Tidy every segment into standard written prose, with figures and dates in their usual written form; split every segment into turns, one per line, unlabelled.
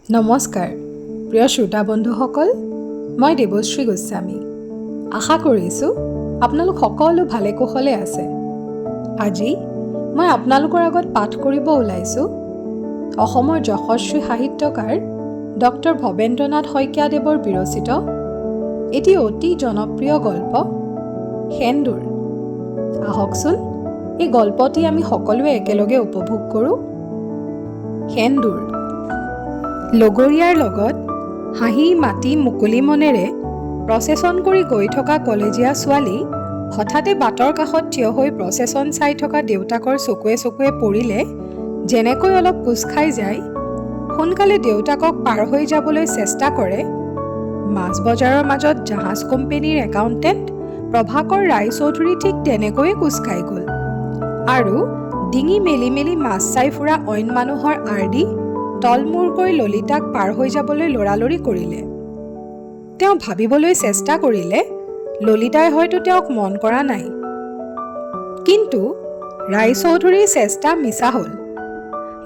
নমস্কাৰ প্ৰিয় শ্ৰোতা বন্ধুসকল, মই দেৱশ্ৰী গোস্বামী। আশা কৰিছোঁ আপোনালোক সকলো ভালে কুশলে আছে। আজি মই আপোনালোকৰ আগত পাঠ কৰিব ওলাইছোঁ অসমৰ যশস্বী সাহিত্যকাৰ ডক্টৰ ভৱেন্দ্ৰনাথ শইকীয়াদেৱৰ বিৰচিত এটি অতি জনপ্ৰিয় গল্প সেন্দুৰ। আহকচোন এই গল্পটি আমি সকলোৱে একেলগে উপভোগ কৰোঁ। সেন্দুৰ। লগৰীয়াৰ লগত হাঁহি মাতি মুকলি মনেৰে প্ৰচেছন কৰি গৈ থকা কলেজীয়া ছোৱালী হঠাতে বাটৰ কাষত থিয় হৈ প্ৰচেছন চাই থকা দেউতাকৰ চকুৱে চকুৱে পৰিলে যেনেকৈ অলপ কোচ খাই যায়, সোনকালে দেউতাকক পাৰ হৈ যাবলৈ চেষ্টা কৰে, মাছ বজাৰৰ মাজত জাহাজ কোম্পানীৰ একাউণ্টেণ্ট প্ৰভাকৰ ৰায়চৌধুৰী ঠিক তেনেকৈয়ে কোচ খাই গ'ল আৰু ডিঙি মেলি মেলি মাছ চাই ফুৰা অইন মানুহৰ আৰ্দি তলমূৰকৈ ললিতাক পাৰ হৈ যাবলৈ লৰালৰি কৰিলে। তেওঁ ভাবিবলৈ চেষ্টা কৰিলে ললিতাই হয়তো তেওঁক মন কৰা নাই, কিন্তু ৰায়চৌধুৰীৰ চেষ্টা মিছা হ'ল।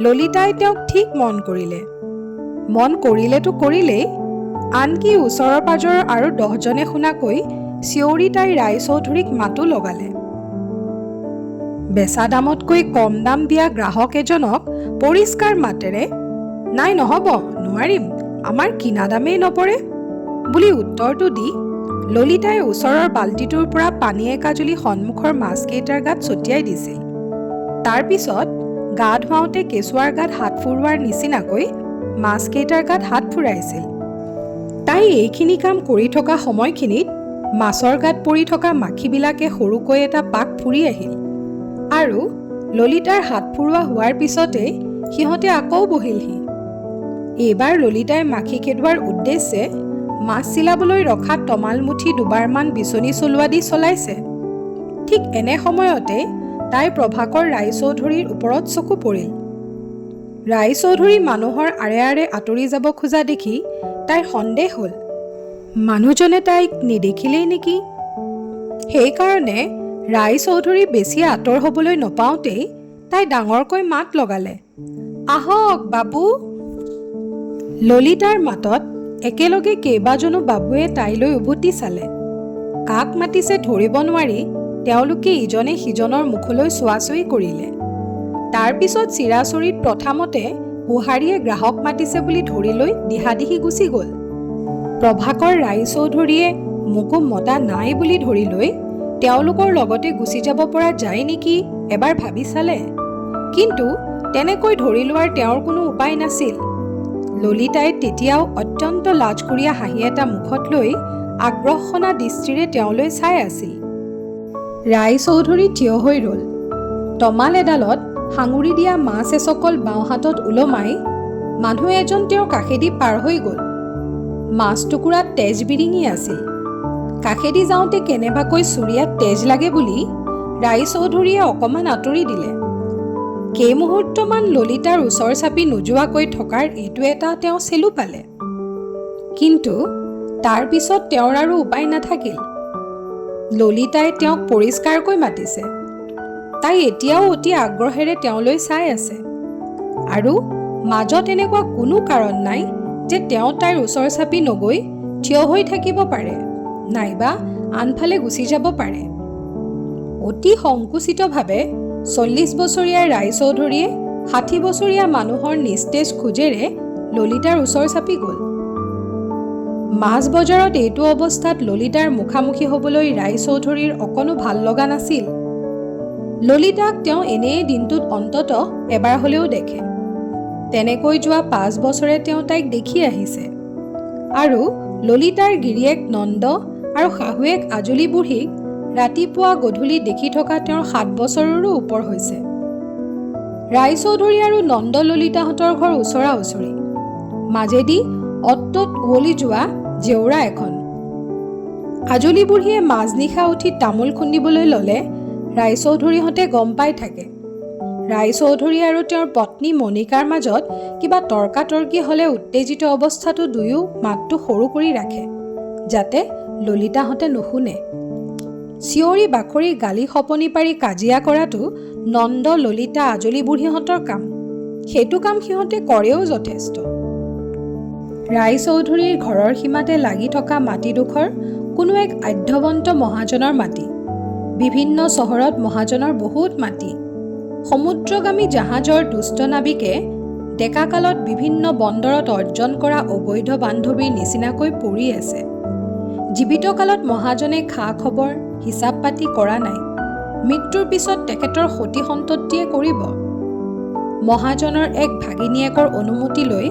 ললিতাই তেওঁক ঠিক মন কৰিলে। মন কৰিলেতো কৰিলেই, আনকি ওচৰৰ পাজৰৰ আৰু 10জনে শুনাকৈ চিঞৰি তাই ৰায়চৌধুৰীক মাতো লগালে। বেচা দামতকৈ কম দাম দিয়া গ্ৰাহক এজনক পৰিষ্কাৰ মাতেৰে নাই নহ'ব, নোৱাৰিম, আমাৰ কিনা দামেই নপৰে বুলি উত্তৰটো দি ললিতাই ওচৰৰ বাল্টিটোৰ পৰা পানী একাজুলি সন্মুখৰ মাছকেইটাৰ গাত ছটিয়াই দিছিল। তাৰপিছত গা ধুৱাওঁতে কেঁচুৱাৰ গাত হাত ফুৰোৱাৰ নিচিনাকৈ মাছকেইটাৰ গাত হাত ফুৰাইছিল। তাই এইখিনি কাম কৰি থকা সময়খিনিত মাছৰ গাত পৰি থকা মাখিবিলাকে সৰুকৈ এটা পাক ফুৰি আহিল আৰু ললিতাৰ হাত ফুৰোৱা হোৱাৰ পিছতে সিহঁতে আকৌ বহিলহি। এইবাৰ ললিতাই মাখি খেদোৱাৰ উদ্দেশ্যে মাছ চিলাবলৈ ৰখা তমালমুঠি দুবাৰমান বিচনী চলোৱা দি চলাইছে। ঠিক এনে সময়তে তাইৰ প্ৰভাকৰ ৰায়চৌধুৰীৰ ওপৰত চকু পৰিল। ৰায়চৌধুৰী মানুহৰ আৰে আৰে আঁতৰি যাব খোজা দেখি তাইৰ সন্দেহ হ'ল, মানুহজনে তাইক নেদেখিলেই নেকি। সেইকাৰণে ৰায়চৌধুৰী বেছি আঁতৰ হ'বলৈ নপাওঁতেই তাই ডাঙৰকৈ মাত লগালে, আহক বাবু। ললিতাৰ মাতত একেলগে কেইবাজনো বাবুৱে তাইলৈ উভতি চালে। কাক মাতিছে ধৰিব নোৱাৰি তেওঁলোকে ইজনে সিজনৰ মুখলৈ চোৱাচুই কৰিলে। তাৰপিছত চিৰাচৰিত প্ৰথামতে বুহাৰীয়ে গ্ৰাহক মাতিছে বুলি ধৰি লৈ দিহাদিহি গুচি গ'ল। প্ৰভাকৰ ৰায়চৌধুৰীয়ে মোকো মতা নাই বুলি ধৰি লৈ তেওঁলোকৰ লগতে গুচি যাব পৰা যায় নেকি এবাৰ ভাবি চালে, কিন্তু তেনেকৈ ধৰি লোৱাৰ তেওঁৰ কোনো উপায় নাছিল। ললিতাই তেতিয়াও অত্যন্ত লাজকুৰীয়া হাঁহি এটা মুখত লৈ আগ্ৰহসনা দৃষ্টিৰে তেওঁলৈ চাই আছিল। ৰায়চৌধুৰী থিয় হৈ ৰ'ল। তমাল এডালত সাঙুৰি দিয়া মাছ এচকল বাওঁ হাতত ওলমাই মানুহ এজন তেওঁৰ কাষেদি পাৰ হৈ গ'ল। মাছ টুকুৰাত তেজ বিৰিঙি আছিল। কাষেদি যাওঁতে কেনেবাকৈ চুৰিয়াত তেজ লাগে বুলি ৰায়চৌধুৰীয়ে অকণমান আঁতৰি দিলে। কেইমুহূৰ্তমান ললিতাৰ ওচৰ চাপি নোযোৱাকৈ থকাৰ এইটো এটা তেওঁ চেলু পালে, কিন্তু তাৰ পিছত তেওঁৰ আৰু উপায় নাথাকিল। ললিতাই তেওঁক পৰিষ্কাৰকৈ মাতিছে। তাই এতিয়াও অতি আগ্ৰহেৰে তেওঁলৈ চাই আছে আৰু মাজত এনেকুৱা কোনো কাৰণ নাই যে তেওঁ তাইৰ ওচৰ চাপি নগৈ থিয় হৈ থাকিব পাৰে নাইবা আনফালে গুচি যাব পাৰে। অতি সংকুচিতভাৱে 40 বছৰীয়া ৰায়চৌধুৰীয়ে 60 বছৰীয়া মানুহৰ নিস্তেজ খোজেৰে ললিতাৰ ওচৰ চাপি গ'ল। মাছ বজাৰত এইটো অৱস্থাত ললিতাৰ মুখামুখি হ'বলৈ ৰায়চৌধুৰীৰ অকণো ভাল লগা নাছিল। ললিতাক তেওঁ এনেই দিনটোত অন্ততঃ এবাৰ হ'লেও দেখে। তেনেকৈ যোৱা 5 বছৰে তেওঁ তাইক দেখি আহিছে আৰু ললিতাৰ গিৰিয়েক নন্দ আৰু শাহুৱেক আজলি বুঢ়ীক ৰাতিপুৱা গধূলি দেখি থকা তেওঁৰ 7 বছৰৰো ওপৰ হৈছে। ৰায়চৌধুৰী আৰু নন্দ ললিতাহঁতৰ ঘৰ ওচৰা ওচৰি, মাজেদি অতত উৱলি যোৱা জেওৰা এখন। আজলি বুঢ়ীয়ে মাজনিশা উঠি তামোল খুন্দিবলৈ ল'লে ৰায়চৌধুৰীহঁতে গম পাই থাকে। ৰায়চৌধুৰী আৰু তেওঁৰ পত্নী মণিকাৰ মাজত কিবা তৰ্কাতৰ্কি হ'লে উত্তেজিত অৱস্থাটো দুয়ো মাতটো সৰু কৰি ৰাখে যাতে ললিতাহঁতে নুশুনে। চিঞৰি বাখৰি গালি সপনি পাৰি কাজিয়া কৰাটো নন্দ ললিতা আজলি বুঢ়ীহঁতৰ কাম। সেইটো কাম সিহঁতে কৰেও যথেষ্ট। ৰায়চৌধুৰীৰ ঘৰৰ সীমাতে লাগি থকা মাটিডোখৰ কোনো এক আধ্যৱন্ত মহাজনৰ মাটি। বিভিন্ন চহৰত মহাজনৰ বহুত মাটি। সমুদ্ৰগামী জাহাজৰ দুষ্ট নাবিকে ডেকাকালত বিভিন্ন বন্দৰত অৰ্জন কৰা অবৈধ বান্ধৱীৰ নিচিনাকৈ পৰি আছে। জীৱিত কালত মহাজনে খা খবৰ হিচাপ পাতি কৰা নাই। মৃত্যুৰ পিছত তেখেতৰ সতি সন্ততিয়ে কৰিব। মহাজনৰ এক ভাগিনীয়েকৰ অনুমতি লৈ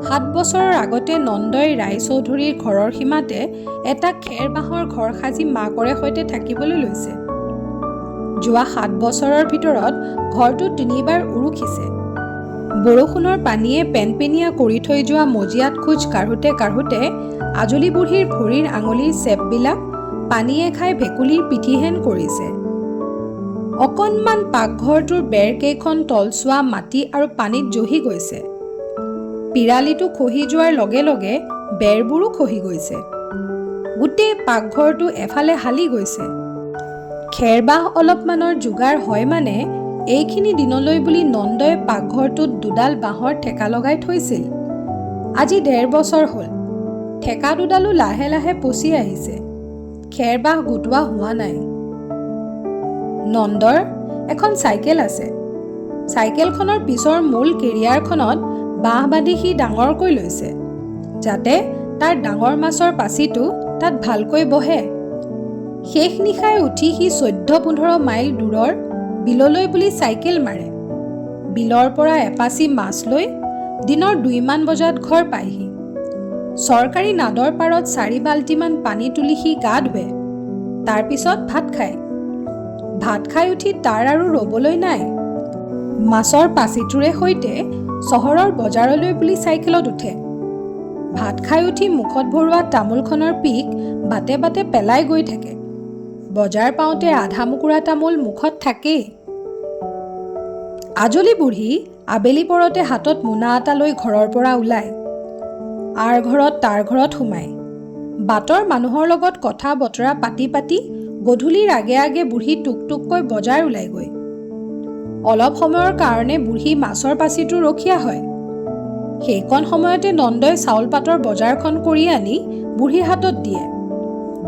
7 বছৰৰ আগতে নন্দই ৰায়চৌধুৰীৰ ঘৰৰ সীমাতে এটা খেৰ বাঁহৰ ঘৰ সাজি মাকৰে সৈতে থাকিবলৈ লৈছে। যোৱা 7 বছৰৰ ভিতৰত ঘৰটো 3বাৰ উৰুখিছে। বৰষুণৰ পানীয়ে পেনপেনীয়া কৰি থৈ যোৱা মজিয়াত খোজ কাঢ়োতে কাঢ়োতে আজলি বুঢ়ীৰ ভৰিৰ আঙুলিৰ চেপবিলাক পানীয়ে খাই ভেকুলীৰ পিঠিহেন কৰিছে। অকণমান পাকঘৰটোৰ বেৰকেইখন তলচোৱা মাটি আৰু পানীত জহি গৈছে। পিৰালিটো খহি যোৱাৰ লগে লগে বেৰবোৰো খহি গৈছে। গোটেই পাকঘৰটো এফালে হালি গৈছে। খেৰবাহ অলপমানৰ যোগাৰ হয় মানে এইখিনি দিনলৈ বুলি নন্দই পাকঘৰটোত 2ডাল বাঁহৰ ঠেকা লগাই থৈছিল। আজি 1.5 বছৰ হ'ল। ঠেকা 2ডালো লাহে লাহে পচি আহিছে। খেৰবাহ গোটোৱা হোৱা নাই। নন্দৰ এখন চাইকেল আছে। চাইকেলখনৰ পিছৰ মূল কেৰিয়াৰখনত বাঁহ বান্ধি সি ডাঙৰকৈ লৈছে, যাতে তাৰ ডাঙৰ মাছৰ পাচিটো তাত ভালকৈ বহে। শেষ নিশাই উঠি সি 14-15 মাইল দূৰৰ বিললৈ বুলি চাইকেল মাৰে। বিলৰ পৰা এপাচি মাছ লৈ দিনৰ 2মান বজাত ঘৰ পায়হি। চৰকাৰী নাদৰ পাৰত 4 বাল্টিমান পানী তুলি সি গা ধুৱে। তাৰপিছত ভাত খায়। ভাত খাই উঠি তাৰ আৰু ৰ'বলৈ নাই। মাছৰ পাচিটোৰে সৈতে চহৰৰ বজাৰলৈ বুলি চাইকেলত উঠে। ভাত খাই উঠি মুখত ভৰোৱা তামোলখনৰ পিক বাটে বাটে পেলাই গৈ থাকে। বজাৰ পাওঁতে আধা মুকুৰা তামোল মুখত থাকেই। আজলি বুঢ়ী আবেলি পৰতে হাতত মোনা এটা লৈ ঘৰৰ পৰা ওলায়। আৰ ঘৰত তাৰ ঘৰত সোমায়। বাটৰ মানুহৰ লগত কথা বতৰা পাতি পাতি গধূলিৰ আগে আগে বুঢ়ী টুকটুককৈ বজাৰ ওলাইগৈ। অলপ সময়ৰ কাৰণে বুঢ়ী মাছৰ পাচিটো ৰখীয়া হয়। সেইকণ সময়তে নন্দই চাউল পাতৰ বজাৰখন কৰি আনি বুঢ়ীৰ হাতত দিয়ে।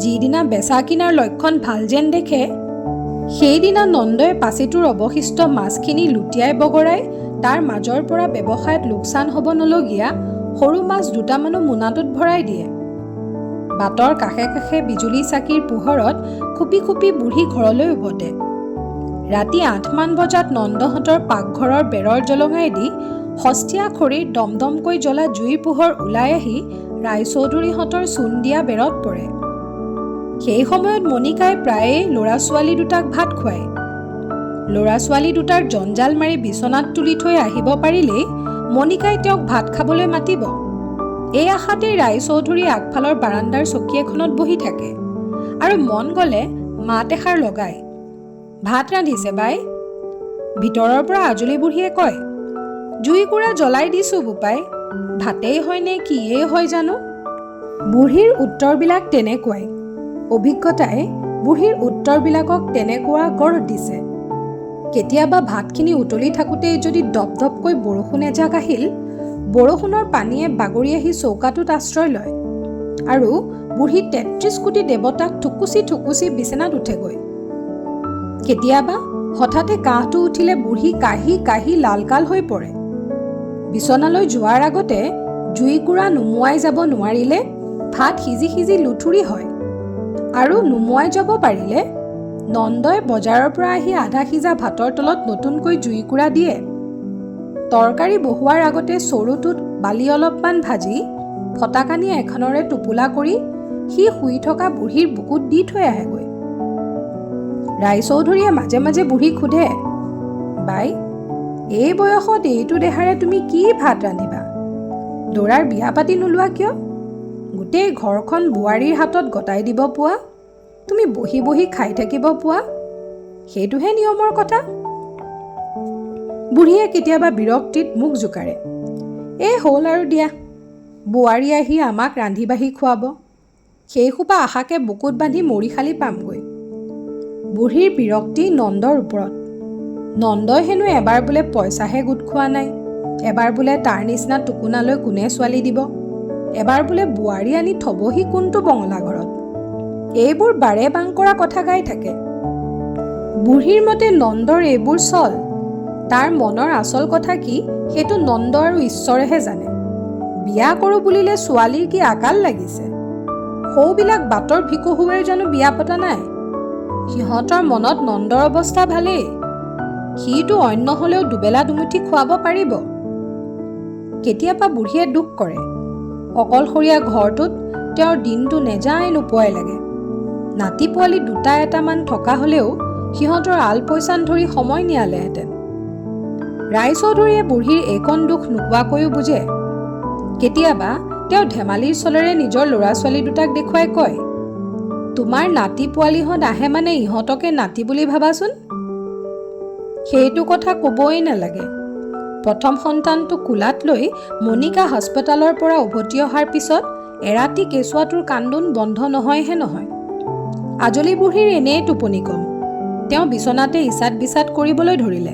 যিদিনা বেচা কিনাৰ লক্ষণ ভাল যেন দেখে, সেইদিনা নন্দই পাচিটোৰ অৱশিষ্ট মাছখিনি লুটিয়াই বগৰাই তাৰ মাজৰ পৰা ব্যৱসায়ত লোকচান হ'ব নলগীয়া সৰু মাছ 2টামানো মোনাটোত ভৰাই দিয়ে। বাটৰ কাষে কাষে বিজুলী চাকিৰ পোহৰত খুপি খুপি বুঢ়ী ঘৰলৈ উভতে। ৰাতি 8মান বজাত নন্দহঁতৰ পাকঘৰৰ বেৰৰ জলঙাই দি সস্তীয়া খৰিৰ দমদমকৈ জ্বলা জুইৰ পোহৰ ওলাই আহি ৰায়চৌধুৰীহঁতৰ চূণ দিয়া বেৰত পৰে। সেই সময়ত মণিকাই প্ৰায়ে ল'ৰা ছোৱালী দুটাক ভাত খুৱায়। ল'ৰা ছোৱালী দুটাৰ জঞ্জাল মাৰি বিচনাত তুলি থৈ আহিব পাৰিলেই মণিকাই তেওঁক ভাত খাবলৈ মাতিব। এই আশাতেই ৰায়চৌধুৰী আগফালৰ বাৰাণ্ডাৰ চকী এখনত বহি থাকে আৰু মন গ'লে মাত এষাৰ লগায়, ভাত ৰান্ধিছে বাই? ভিতৰৰ পৰা আজলি বুঢ়ীয়ে কয়, জুইকুৰা জ্বলাই দিছোঁ বোপাই। ভাতেই হয় নে কিয়েই হয় জানো। বুঢ়ীৰ উত্তৰবিলাক তেনেকুৱাই। অভিজ্ঞতাই বুঢ়ীৰ উত্তৰবিলাকক তেনেকুৱা গঢ় দিছে। কেতিয়াবা ভাতখিনি উতলি থাকোঁতেই যদি দপদপকৈ বৰষুণ এজাক আহিল, বৰষুণৰ পানীয়ে বাগৰি আহি চৌকাটোত আশ্ৰয় লয় আৰু বুঢ়ী 33 কোটি দেৱতাক ঠুকুচি ঠুকুচি বিচনাত উঠেগৈ। কেতিয়াবা হঠাতে কাহটো উঠিলে বুঢ়ী কাহি কাহি লালকাল হৈ পৰে। বিচনালৈ যোৱাৰ আগতে জুইকুৰা নুমুৱাই যাব নোৱাৰিলে ভাত সিজি সিজি লুঠুৰি হয়, আৰু নুমুৱাই যাব পাৰিলে নন্দই বজাৰৰ পৰা আহি আধা সিজা ভাতৰ তলত নতুনকৈ জুইকুৰা দিয়ে। তৰকাৰী বহোৱাৰ আগতে চৰুটোত বালি অলপমান ভাজি ফটাকানি এখনৰে টোপোলা কৰি সি শুই থকা বুঢ়ীৰ বুকুত দি থৈ আহেগৈ। ৰায়চৌধুৰীয়ে মাজে মাজে বুঢ়ীক সোধে, বাই, এই বয়সত এইটো দেহাৰে তুমি কি ভাত ৰান্ধিবা? দৰাৰ বিয়া পাতি নোলোৱা কিয়? গোটেই ঘৰখন বোৱাৰীৰ হাতত গতাই দিব পোৱা, তুমি বহি বহি খাই থাকিব পোৱা, সেইটোহে নিয়মৰ কথা। বুঢ়ীয়ে কেতিয়াবা বিৰক্তিত মুখ জোকাৰে, হ'ল আৰু দিয়া, বোৱাৰী আহি আমাক ৰান্ধি বাঢ়ি খুৱাব, সেইসোপা আশাকে বুকুত বান্ধি মৰিশালি পামগৈ। বুঢ়ীৰ বিৰক্তি নন্দৰ ওপৰত। নন্দই হেনো এবাৰ বোলে পইচাহে গোট খোৱা নাই, এবাৰ বোলে তাৰ নিচিনা টুকুনালৈ কোনে ছোৱালী দিব, এবাৰ বোলে বোৱাৰী আনি থবহি কোনটো বঙলা ঘৰত। এইবোৰ বাৰে বাং কৰা কথা গাই থাকে। বুঢ়ীৰ মতে নন্দৰ এইবোৰ চল। তাৰ মনৰ আচল কথা কি সেইটো নন্দ আৰু ঈশ্বৰেহে জানে। বিয়া কৰোঁ বুলিলে ছোৱালীৰ কি আকাল লাগিছে। সৌবিলাক বাটৰ ভিকহুৱে জানো বিয়া পতা নাই। সিহঁতৰ মনত নন্দৰ অৱস্থা ভালেই। সিটো অন্য হলেও দুবেলা দুমুঠি খুৱাব পাৰিব। কেতিয়াবা বুঢ়ীয়ে দুখ কৰে। অকলশৰীয়া ঘৰটোত তেওঁৰ দিনটো নেযায় নোপোৱাই লাগে। নাতি পোৱালি দুটা এটামান থকা হলেও সিহঁতৰ আল পৈচান ধৰি সময় নিয়ালেহেঁতেন। ৰায়চৌধুৰীয়ে বুঢ়ীৰ এইকণ দুখ নোকোৱাকৈও বুজে। কেতিয়াবা তেওঁ ধেমালিৰ চলেৰে নিজৰ ল'ৰা ছোৱালী দুটাক দেখুৱাই কয়, তোমাৰ নাতি পোৱালিহঁত আহে মানে ইহঁতকে নাতি বুলি ভাবাচোন। সেইটো কথা ক'বই নালাগে। প্ৰথম সন্তানটো কোলাত লৈ মণিকা হাস্পতালৰ পৰা উভতি অহাৰ পিছত এৰাতি কেঁচুৱাটোৰ কান্দোন বন্ধ নহয়হে নহয়। আজলি বুঢ়ীৰ এনেই টোপনি কম। তেওঁ বিচনাতে ইচাত বিচাত কৰিবলৈ ধৰিলে।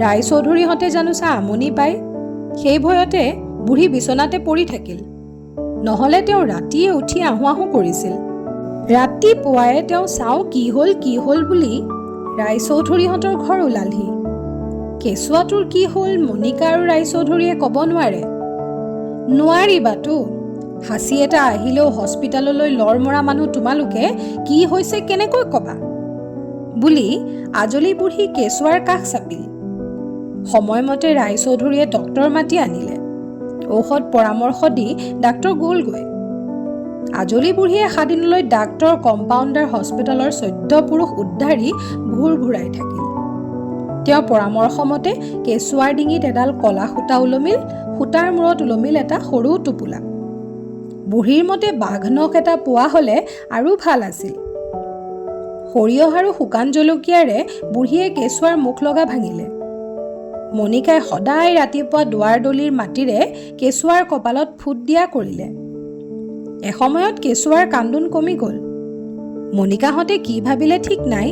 ৰায়চৌধুৰীহঁতে জানোচা আমনি পায়। সেই ভয়তে বুঢ়ী বিচনাতে পৰি থাকিল। নহলে তেওঁ ৰাতিয়ে উঠি আহোঁ আহোঁ কৰিছিল। ৰাতিপুৱাই তেওঁ চাওঁ কি হ'ল বুলি ৰায়চৌধুৰীহঁতৰ ঘৰ ওলালহি। কেঁচুৱাটোৰ কি হ'ল মণিকা আৰু ৰায়চৌধুৰীয়ে ক'ব নোৱাৰিবাতো। হাঁচি এটা আহিলেও হস্পিতাললৈ লৰ মৰা মানুহ তোমালোকে কি হৈছে কেনেকৈ ক'বা বুলি আজলি বুঢ়ী কেঁচুৱাৰ কাষ চাপিল। সময়মতে ৰায়চৌধুৰীয়ে ডক্তৰ মাতি আনিলে। ঔষধ পৰামৰ্শ দি ডাক্তৰ গ'লগৈ। আজলি বুঢ়ীয়ে 7 দিনলৈ ডাক্তৰ কম্পাউণ্ডাৰ হস্পিতালৰ 14 পুৰুষ উদ্ধাৰি ভুৰ ভুৰাই থাকিল। তেওঁৰ পৰামৰ্শ মতে কেঁচুৱাৰ ডিঙিত এডাল কলা সূতা ওলমিল, সূতাৰ মূৰত ওলমিল এটা সৰু টোপোলা। বুঢ়ীৰ মতে বাঘ নখ এটা পোৱা হলে আৰু ভাল আছিল। সৰিয়হ আৰু শুকান জলকীয়াৰে বুঢ়ীয়ে কেঁচুৱাৰ মুখ লগা ভাঙিলে। মণিকাই সদায় ৰাতিপুৱা দুৱাৰ দলিৰ মাটিৰে কেঁচুৱাৰ কপালত ফুট দিয়া কৰিলে। এসময়ত কেঁচুৱাৰ কান্দোন কমি গ'ল। মণিকাহঁতে কি ভাবিলে ঠিক নাই।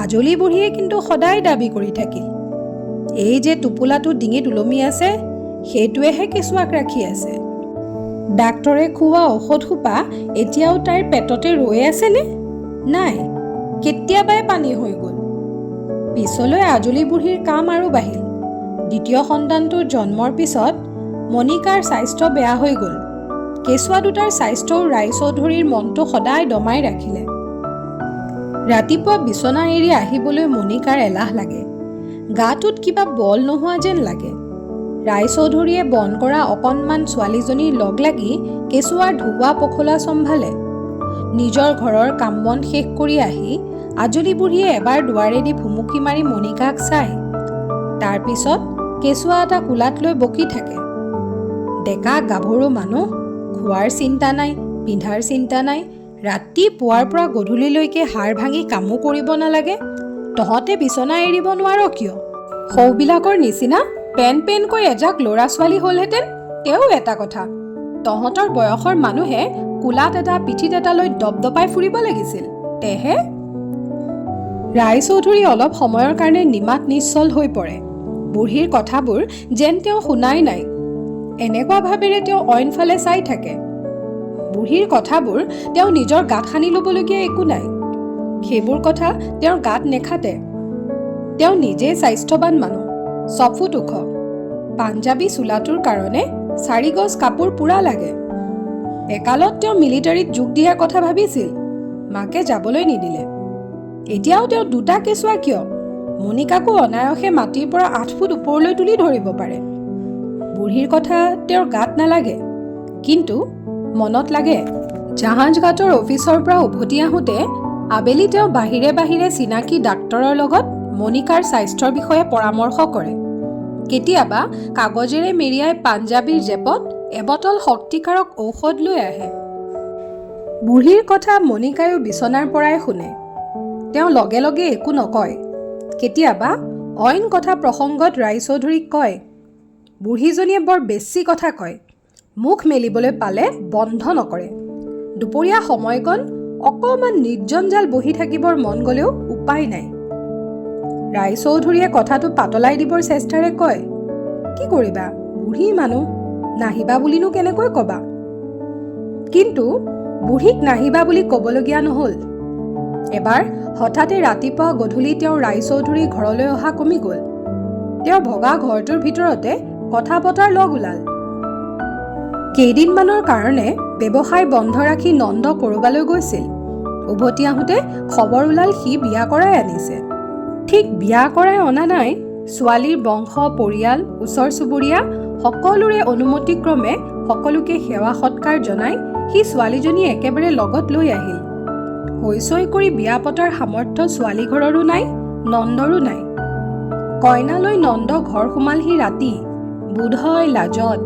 আজলি বুঢ়ীয়ে কিন্তু সদায় দাবী কৰি থাকিল, এই যে টোপোলাটো ডিঙিত ওলমি আছে সেইটোৱেহে কেঁচুৱাক ৰাখি আছে। ডাক্তৰে খুওৱা ঔষধ সোপা এতিয়াও তাইৰ পেটতে ৰৈ আছেনে? নাই, কেতিয়াবাই পানী হৈ গ'ল। পিছলৈ আজলি বুঢ়ীৰ কাম আৰু বাঢ়িল। দ্বিতীয় সন্তানটোৰ জন্মৰ পিছত মণিকাৰ স্বাস্থ্য বেয়া হৈ গ'ল। কেঁচুৱা দুটাৰ স্বাস্থ্যও ৰায়চৌধুৰীৰ মনটো সদায় দমাই ৰাখিলে। ৰাতিপুৱা বিচনা এৰি আহিবলৈ মণিকাৰ এলাহ লাগে। গাটোত কিবা বল নোহোৱা যেন লাগে। ৰায়চৌধুৰীয়ে বন কৰা অকণমান ছোৱালীজনীৰ লগ লাগি কেঁচুৱাৰ ধুৱা পখলা চম্ভালে। নিজৰ ঘৰৰ কাম বন শেষ কৰি আহি আজলি বুঢ়ীয়ে এবাৰ দুৱাৰেদি ভুমুকি মাৰি মণিকাক চায়। তাৰপিছত কেঁচুৱা এটা কোলাত লৈ বকি থাকে। ডেকা গাভৰু মানুহ, খোৱাৰ চিন্তা নাই, পিন্ধাৰ চিন্তা নাই। ৰাতিপুৱাৰ পৰা গধূলিলৈকে হাড় ভাঙি কামো কৰিব নালাগে। তহঁতে বিচনা এৰিব নোৱাৰ কিয়? সৌবিলাকৰ নিচিনা পেনকৈ এজাক ল'ৰা ছোৱালী হ'লহেঁতেন তেও এটা কথা। তহঁতৰ বয়সৰ মানুহে কোলাত এটা পিঠিত এটা লৈ দপদপাই ফুৰিব লাগিছিল। তেহে ৰায়চৌধুৰী অলপ সময়ৰ কাৰণে নিমাত নিশ্চল হৈ পৰে। বুঢ়ীৰ কথাবোৰ যেন তেওঁ শুনাই নাই। এনেকুৱা ভাৱেৰে তেওঁ অইনফালে চাই থাকে। বুঢ়ীৰ কথাবোৰ তেওঁ নিজৰ গাত সানি ল'বলগীয়া একো নাই। সেইবোৰ কথা তেওঁৰ গাত নেখাটে। তেওঁ নিজেই স্বাস্থ্যৱান মানুহ, 6 ফুট ওখ। পাঞ্জাবী চোলাটোৰ কাৰণে 4 গজ কাপোৰ পুৰা লাগে। একালত তেওঁ মিলিটাৰীত যোগ দিয়াৰ কথা ভাবিছিল। মাকে যাবলৈ নিদিলে। এতিয়াও তেওঁ 2টা কেঁচুৱা কিয়? মণিকাকো অনায়সে মাটিৰ পৰা 8 ফুট ওপৰলৈ তুলি ধৰিব পাৰে। বুঢ়ীৰ কথা তেওঁৰ গাত নালাগে, কিন্তু মনত লাগে। জাহাজ ঘাটৰ অফিচৰ পৰা উভতি আহোঁতে আবেলি তেওঁ বাহিৰে চিনাকি ডাক্তৰৰ লগত মণিকাৰ স্বাস্থ্যৰ বিষয়ে পৰামৰ্শ কৰে। কেতিয়াবা কাগজেৰে মেৰিয়াই পাঞ্জাবীৰ জেপত এবটল শক্তিকাৰক ঔষধ লৈ আহে। বুঢ়ীৰ কথা মণিকায়ো বিচনাৰ পৰাই শুনে। তেওঁ লগে লগে একো নকয়। কেতিয়াবা অইন কথা প্ৰসংগত ৰায়চৌধুৰীক কয়, বুঢ়ীজনীয়ে বৰ বেছি কথা কয়। মুখ মেলিবলৈ পালে বন্ধ নকৰে। দুপৰীয়া সময়কণ অকণমান নিৰ্জনজাল বহি থাকিবৰ মন গ'লেও উপায় নাই। ৰায়চৌধুৰীয়ে কথাটো পাতলাই দিবৰ চেষ্টাৰে কয়, কি কৰিবা, বুঢ়ী মানুহ, নাহিবা বুলিনো কেনেকৈ ক'বা। কিন্তু বুঢ়ীক নাহিবা বুলি ক'বলগীয়া নহ'ল। এবাৰ হঠাতে ৰাতিপুৱা গধূলি তেওঁ ৰায়চৌধুৰীৰ ঘৰলৈ অহা কমি গ'ল। তেওঁ ভগা ঘৰটোৰ ভিতৰতে কথা পতাৰ লগ ওলাল। কেইদিনমানৰ কাৰণে ব্যৱসায় বন্ধ ৰাখি নন্দ ক'ৰবালৈ গৈছিল। উভতি আহোঁতে খবৰ ওলাল সি বিয়া কৰাই আনিছে। ঠিক বিয়া কৰাই অনা নাই, ছোৱালীৰ বংশ পৰিয়াল ওচৰ চুবুৰীয়া সকলোৰে অনুমতিক্ৰমে সকলোকে সেৱা সৎকাৰ জনাই সি ছোৱালীজনী একেবাৰে লগত লৈ আহিল। হৈচৈ কৰি বিয়া পতাৰ সামৰ্থ্য ছোৱালী ঘৰৰো নাই, নন্দৰো নাই। কইনালৈ নন্দ ঘৰ সোমালহি ৰাতি, বোধহয় লাজত।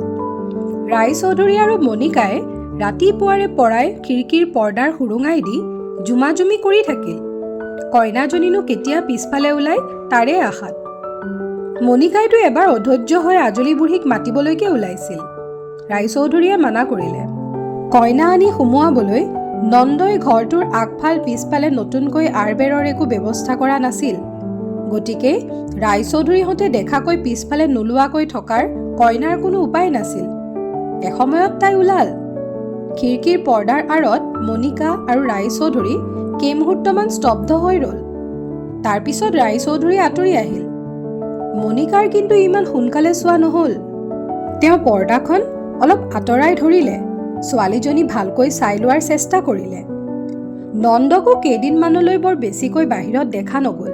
ৰায়চৌধুৰী আৰু মণিকাই ৰাতিপুৱাৰে পৰাই খিৰিকীৰ পৰ্দাৰ সুৰুঙাই দি জুমাজুমি কৰি থাকিল। কইনাজনীনো কেতিয়া পিছফালে ওলাই তাৰে আশাত। মণিকাইতো এবাৰ অধৈৰ্য হৈ আজলি বুঢ়ীক মাতিবলৈকে ওলাইছিল। ৰায়চৌধুৰীয়ে মানা কৰিলে। কইনা আনি সুমুৱাবলৈ নন্দই ঘৰটোৰ আগফাল পিছফালে নতুনকৈ আৰবেৰৰ একো ব্যৱস্থা কৰা নাছিল। গতিকে ৰায়চৌধুৰীহঁতে দেখাকৈ পিছফালে নোলোৱাকৈ থকাৰ কইনাৰ কোনো উপায় নাছিল। এসময়ত তাই ওলাল। খিৰিকীৰ পৰ্দাৰ আঁৰত মণিকা আৰু ৰায়চৌধুৰী কেইমুহূৰ্তমান স্তব্ধ হৈ ৰ'ল। তাৰপিছত ৰায়চৌধুৰী আঁতৰি আহিল। মণিকাৰ কিন্তু ইমান সোনকালে চোৱা নহ'ল। তেওঁ পৰ্দাখন অলপ আঁতৰাই ধৰিলে, ছোৱালীজনী ভালকৈ চাই লোৱাৰ চেষ্টা কৰিলে। নন্দকো কেইদিনমানলৈ বৰ বেছিকৈ বাহিৰত দেখা নগ'ল।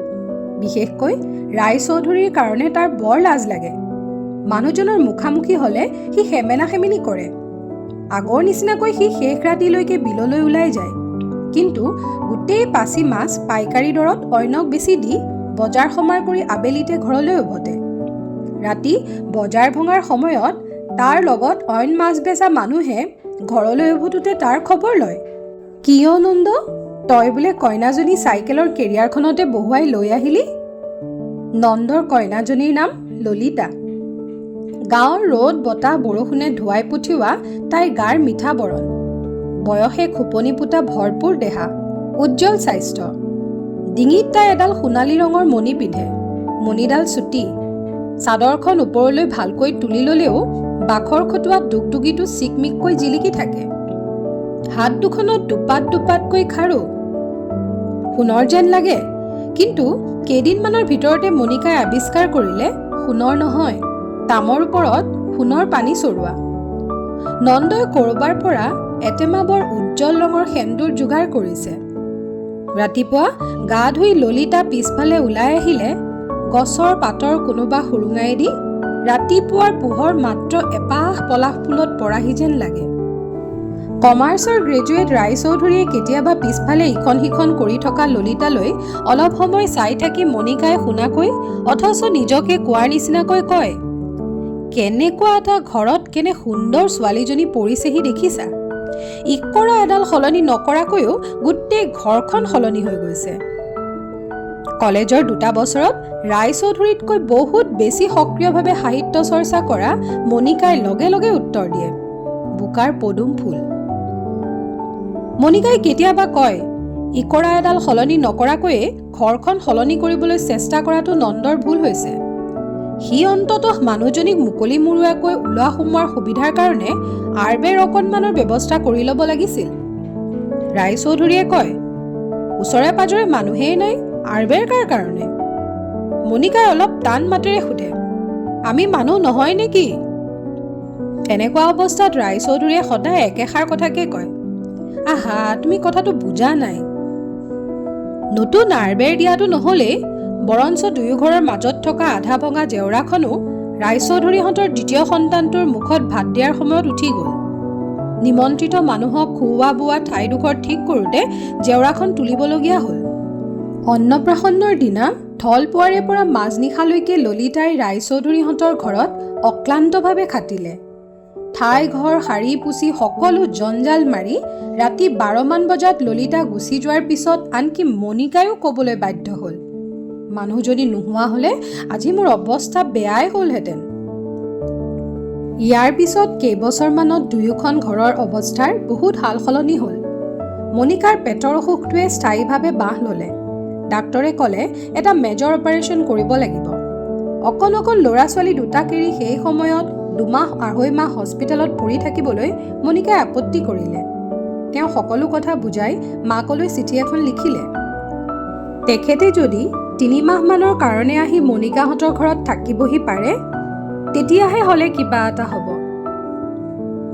বিশেষকৈ ৰায়চৌধুৰীৰ কাৰণে তাৰ বৰ লাজ লাগে। মানুহজনৰ মুখামুখি হ'লে সি সেমেনা সেমেনি কৰে। আগৰ নিচিনাকৈ সি শেষ ৰাতিলৈকে বিললৈ ওলাই যায়, কিন্তু গোটেই পাচি মাছ পাইকাৰী দৰত অন্যক বেছি দি বজাৰ সমাৰ কৰি আবেলিতে ঘৰলৈ উভতে। ৰাতি বজাৰ ভঙাৰ সময়ত তাৰ লগত অইন মাছ বেচা মানুহে ঘৰলৈ উভতোতে তাৰ খবৰ লয়। কিয় নন্দ, তই বোলে কইনাজনী চাইকেলৰ কেৰিয়াৰখনতে বহুৱাই লৈ আহিলি? নন্দৰ কইনাজনীৰ নাম ললিতা। গাঁৱৰ ৰ'দ বতাহ বৰষুণে ধুৱাই পঠিওৱা তাইৰ গাৰ মিঠা বৰণ, বয়সে খোপনি পোতা ভৰপূৰ দেহা, উজ্জ্বল স্বাস্থ্য। ডিঙিত তাই এডাল সোণালী ৰঙৰ মণি পিন্ধে। মণিডাল চুটি। চাদৰখন ওপৰলৈ ভালকৈ তুলি ল'লেও বাখৰ খটুৱাত দুগদুগিটো চিকমিককৈ জিলিকি থাকে। হাত দুখনত দুপাত দুপাতকৈ খাৰু। সোণৰ যেন লাগে, কিন্তু কেইদিনমানৰ ভিতৰতে মণিকাই আৱিষ্কাৰ কৰিলে সোণৰ নহয়, তামৰ ওপৰত সোণৰ পানী চৰোৱা। নন্দই ক'ৰবাৰ পৰা এটেমা বৰ উজ্জ্বল ৰঙৰ সেন্দুৰ যোগাৰ কৰিছে। ৰাতিপুৱা গা ধুই ললিতা পিছফালে ওলাই আহিলে গছৰ পাতৰ কোনোবা সুৰুঙাই দি ৰাতিপুৱাৰ পোহৰ মাত্ৰ এপাহ পলাশ ফুলত পৰাহি যেন লাগে। কমাৰ্চৰ গ্ৰেজুৱেট ৰায়চৌধুৰীয়ে কেতিয়াবা পিছফালে ইখন সিখন কৰি থকা ললিতালৈ অলপ সময় চাই থাকি মণিকাই শুনাকৈ অথচ নিজকে কোৱাৰ নিচিনাকৈ কয়, কেনেকুৱা এটা ঘৰত কেনে সুন্দৰ ছোৱালীজনী পৰিছেহি দেখিছা? ইকৰা এডাল সলনি নকৰাকৈও গোটেই ঘৰখন সলনি হৈ গৈছে। কলেজৰ 2টা বছৰত ৰায়চৌধুৰীতকৈ বহুত বেছি সক্ৰিয়ভাৱে সাহিত্য চৰ্চা কৰা মণিকাই লগে লগে উত্তৰ দিয়ে, বোকাৰ পদুম ফুল। মণিকাই কেতিয়াবা কয়, ইকৰা এডাল সলনি নকৰাকৈয়ে ঘৰখন সলনি কৰিবলৈ চেষ্টা কৰাটো নন্দৰ ভুল হৈছে। সি অন্ততঃ মানুহজনীক মুকলি মুৰুৱাকৈ ওলোৱা সোমোৱাৰ সুবিধাৰ কাৰণে আৰবেৰ অকণমানৰ ব্যৱস্থা কৰি ল'ব লাগিছিল। ৰায়চৌধুৰীয়ে কয়, ওচৰে পাজৰে মানুহেই নাই, আৰবেৰ কাৰ কাৰণে? মণিকাই অলপ টান মাতেৰে সোধে, আমি মানুহ নহয় নেকি? এনেকুৱা অৱস্থাত ৰায়চৌধুৰীয়ে সদায় একেষাৰ কথাকে কয়, আহা তুমি কথাটো বুজা নাই। নতুন আৰবেৰ দিয়াটো নহ'লেই বৰঞ্চ দুয়ো ঘৰৰ মাজত থকা আধা ভঙা জেওৰাখনো ৰায়চৌধুৰীহঁতৰ দ্বিতীয় সন্তানটোৰ মুখত ভাত দিয়াৰ সময়ত উঠি গ'ল। নিমন্ত্ৰিত মানুহক খুওৱা বোৱা ঠাইডোখৰ ঠিক কৰোঁতে জেওৰাখন তুলিবলগীয়া হ'ল। অন্নপ্ৰাশনৰ দিনা ঢলপুৱাৰে পৰা মাজনিশালৈকে ললিতাই ৰায়চৌধুৰীহঁতৰ ঘৰত অক্লান্তভাৱে খাটিলে। ঠাই ঘৰ সাৰি পুচি সকলো জঞ্জাল মাৰি ৰাতি 12মান বজাত ললিতা গুচি যোৱাৰ পিছত আনকি মণিকায়ো ক'বলৈ বাধ্য হ'ল, মানুহজনী নোহোৱা হ'লে আজি মোৰ অৱস্থা বেয়াই হ'লহেঁতেন। ইয়াৰ পিছত কেইবছৰমানত দুয়োখন ঘৰৰ অৱস্থাৰ বহুত সাল সলনি হ'ল। মণিকাৰ পেটৰ অসুখটোৱে স্থায়ীভাৱে বাহ ল'লে। ডাক্তৰে ক'লে এটা মেজৰ অপাৰেশ্যন কৰিব লাগিব। অকণ অকণ ল'ৰা ছোৱালী দুটাক এৰি সেই সময়ত 2 মাহ 2.5 মাহ হস্পিটেলত পৰি থাকিবলৈ মণিকাই আপত্তি কৰিলে। তেওঁ সকলো কথা বুজাই মাকলৈ চিঠি এখন লিখিলে। তেখেতে যদি 3 মাহমানৰ কাৰণে আহি মণিকাহঁতৰ ঘৰত থাকিবহি পাৰে তেতিয়াহে হ'লে কিবা এটা হ'ব।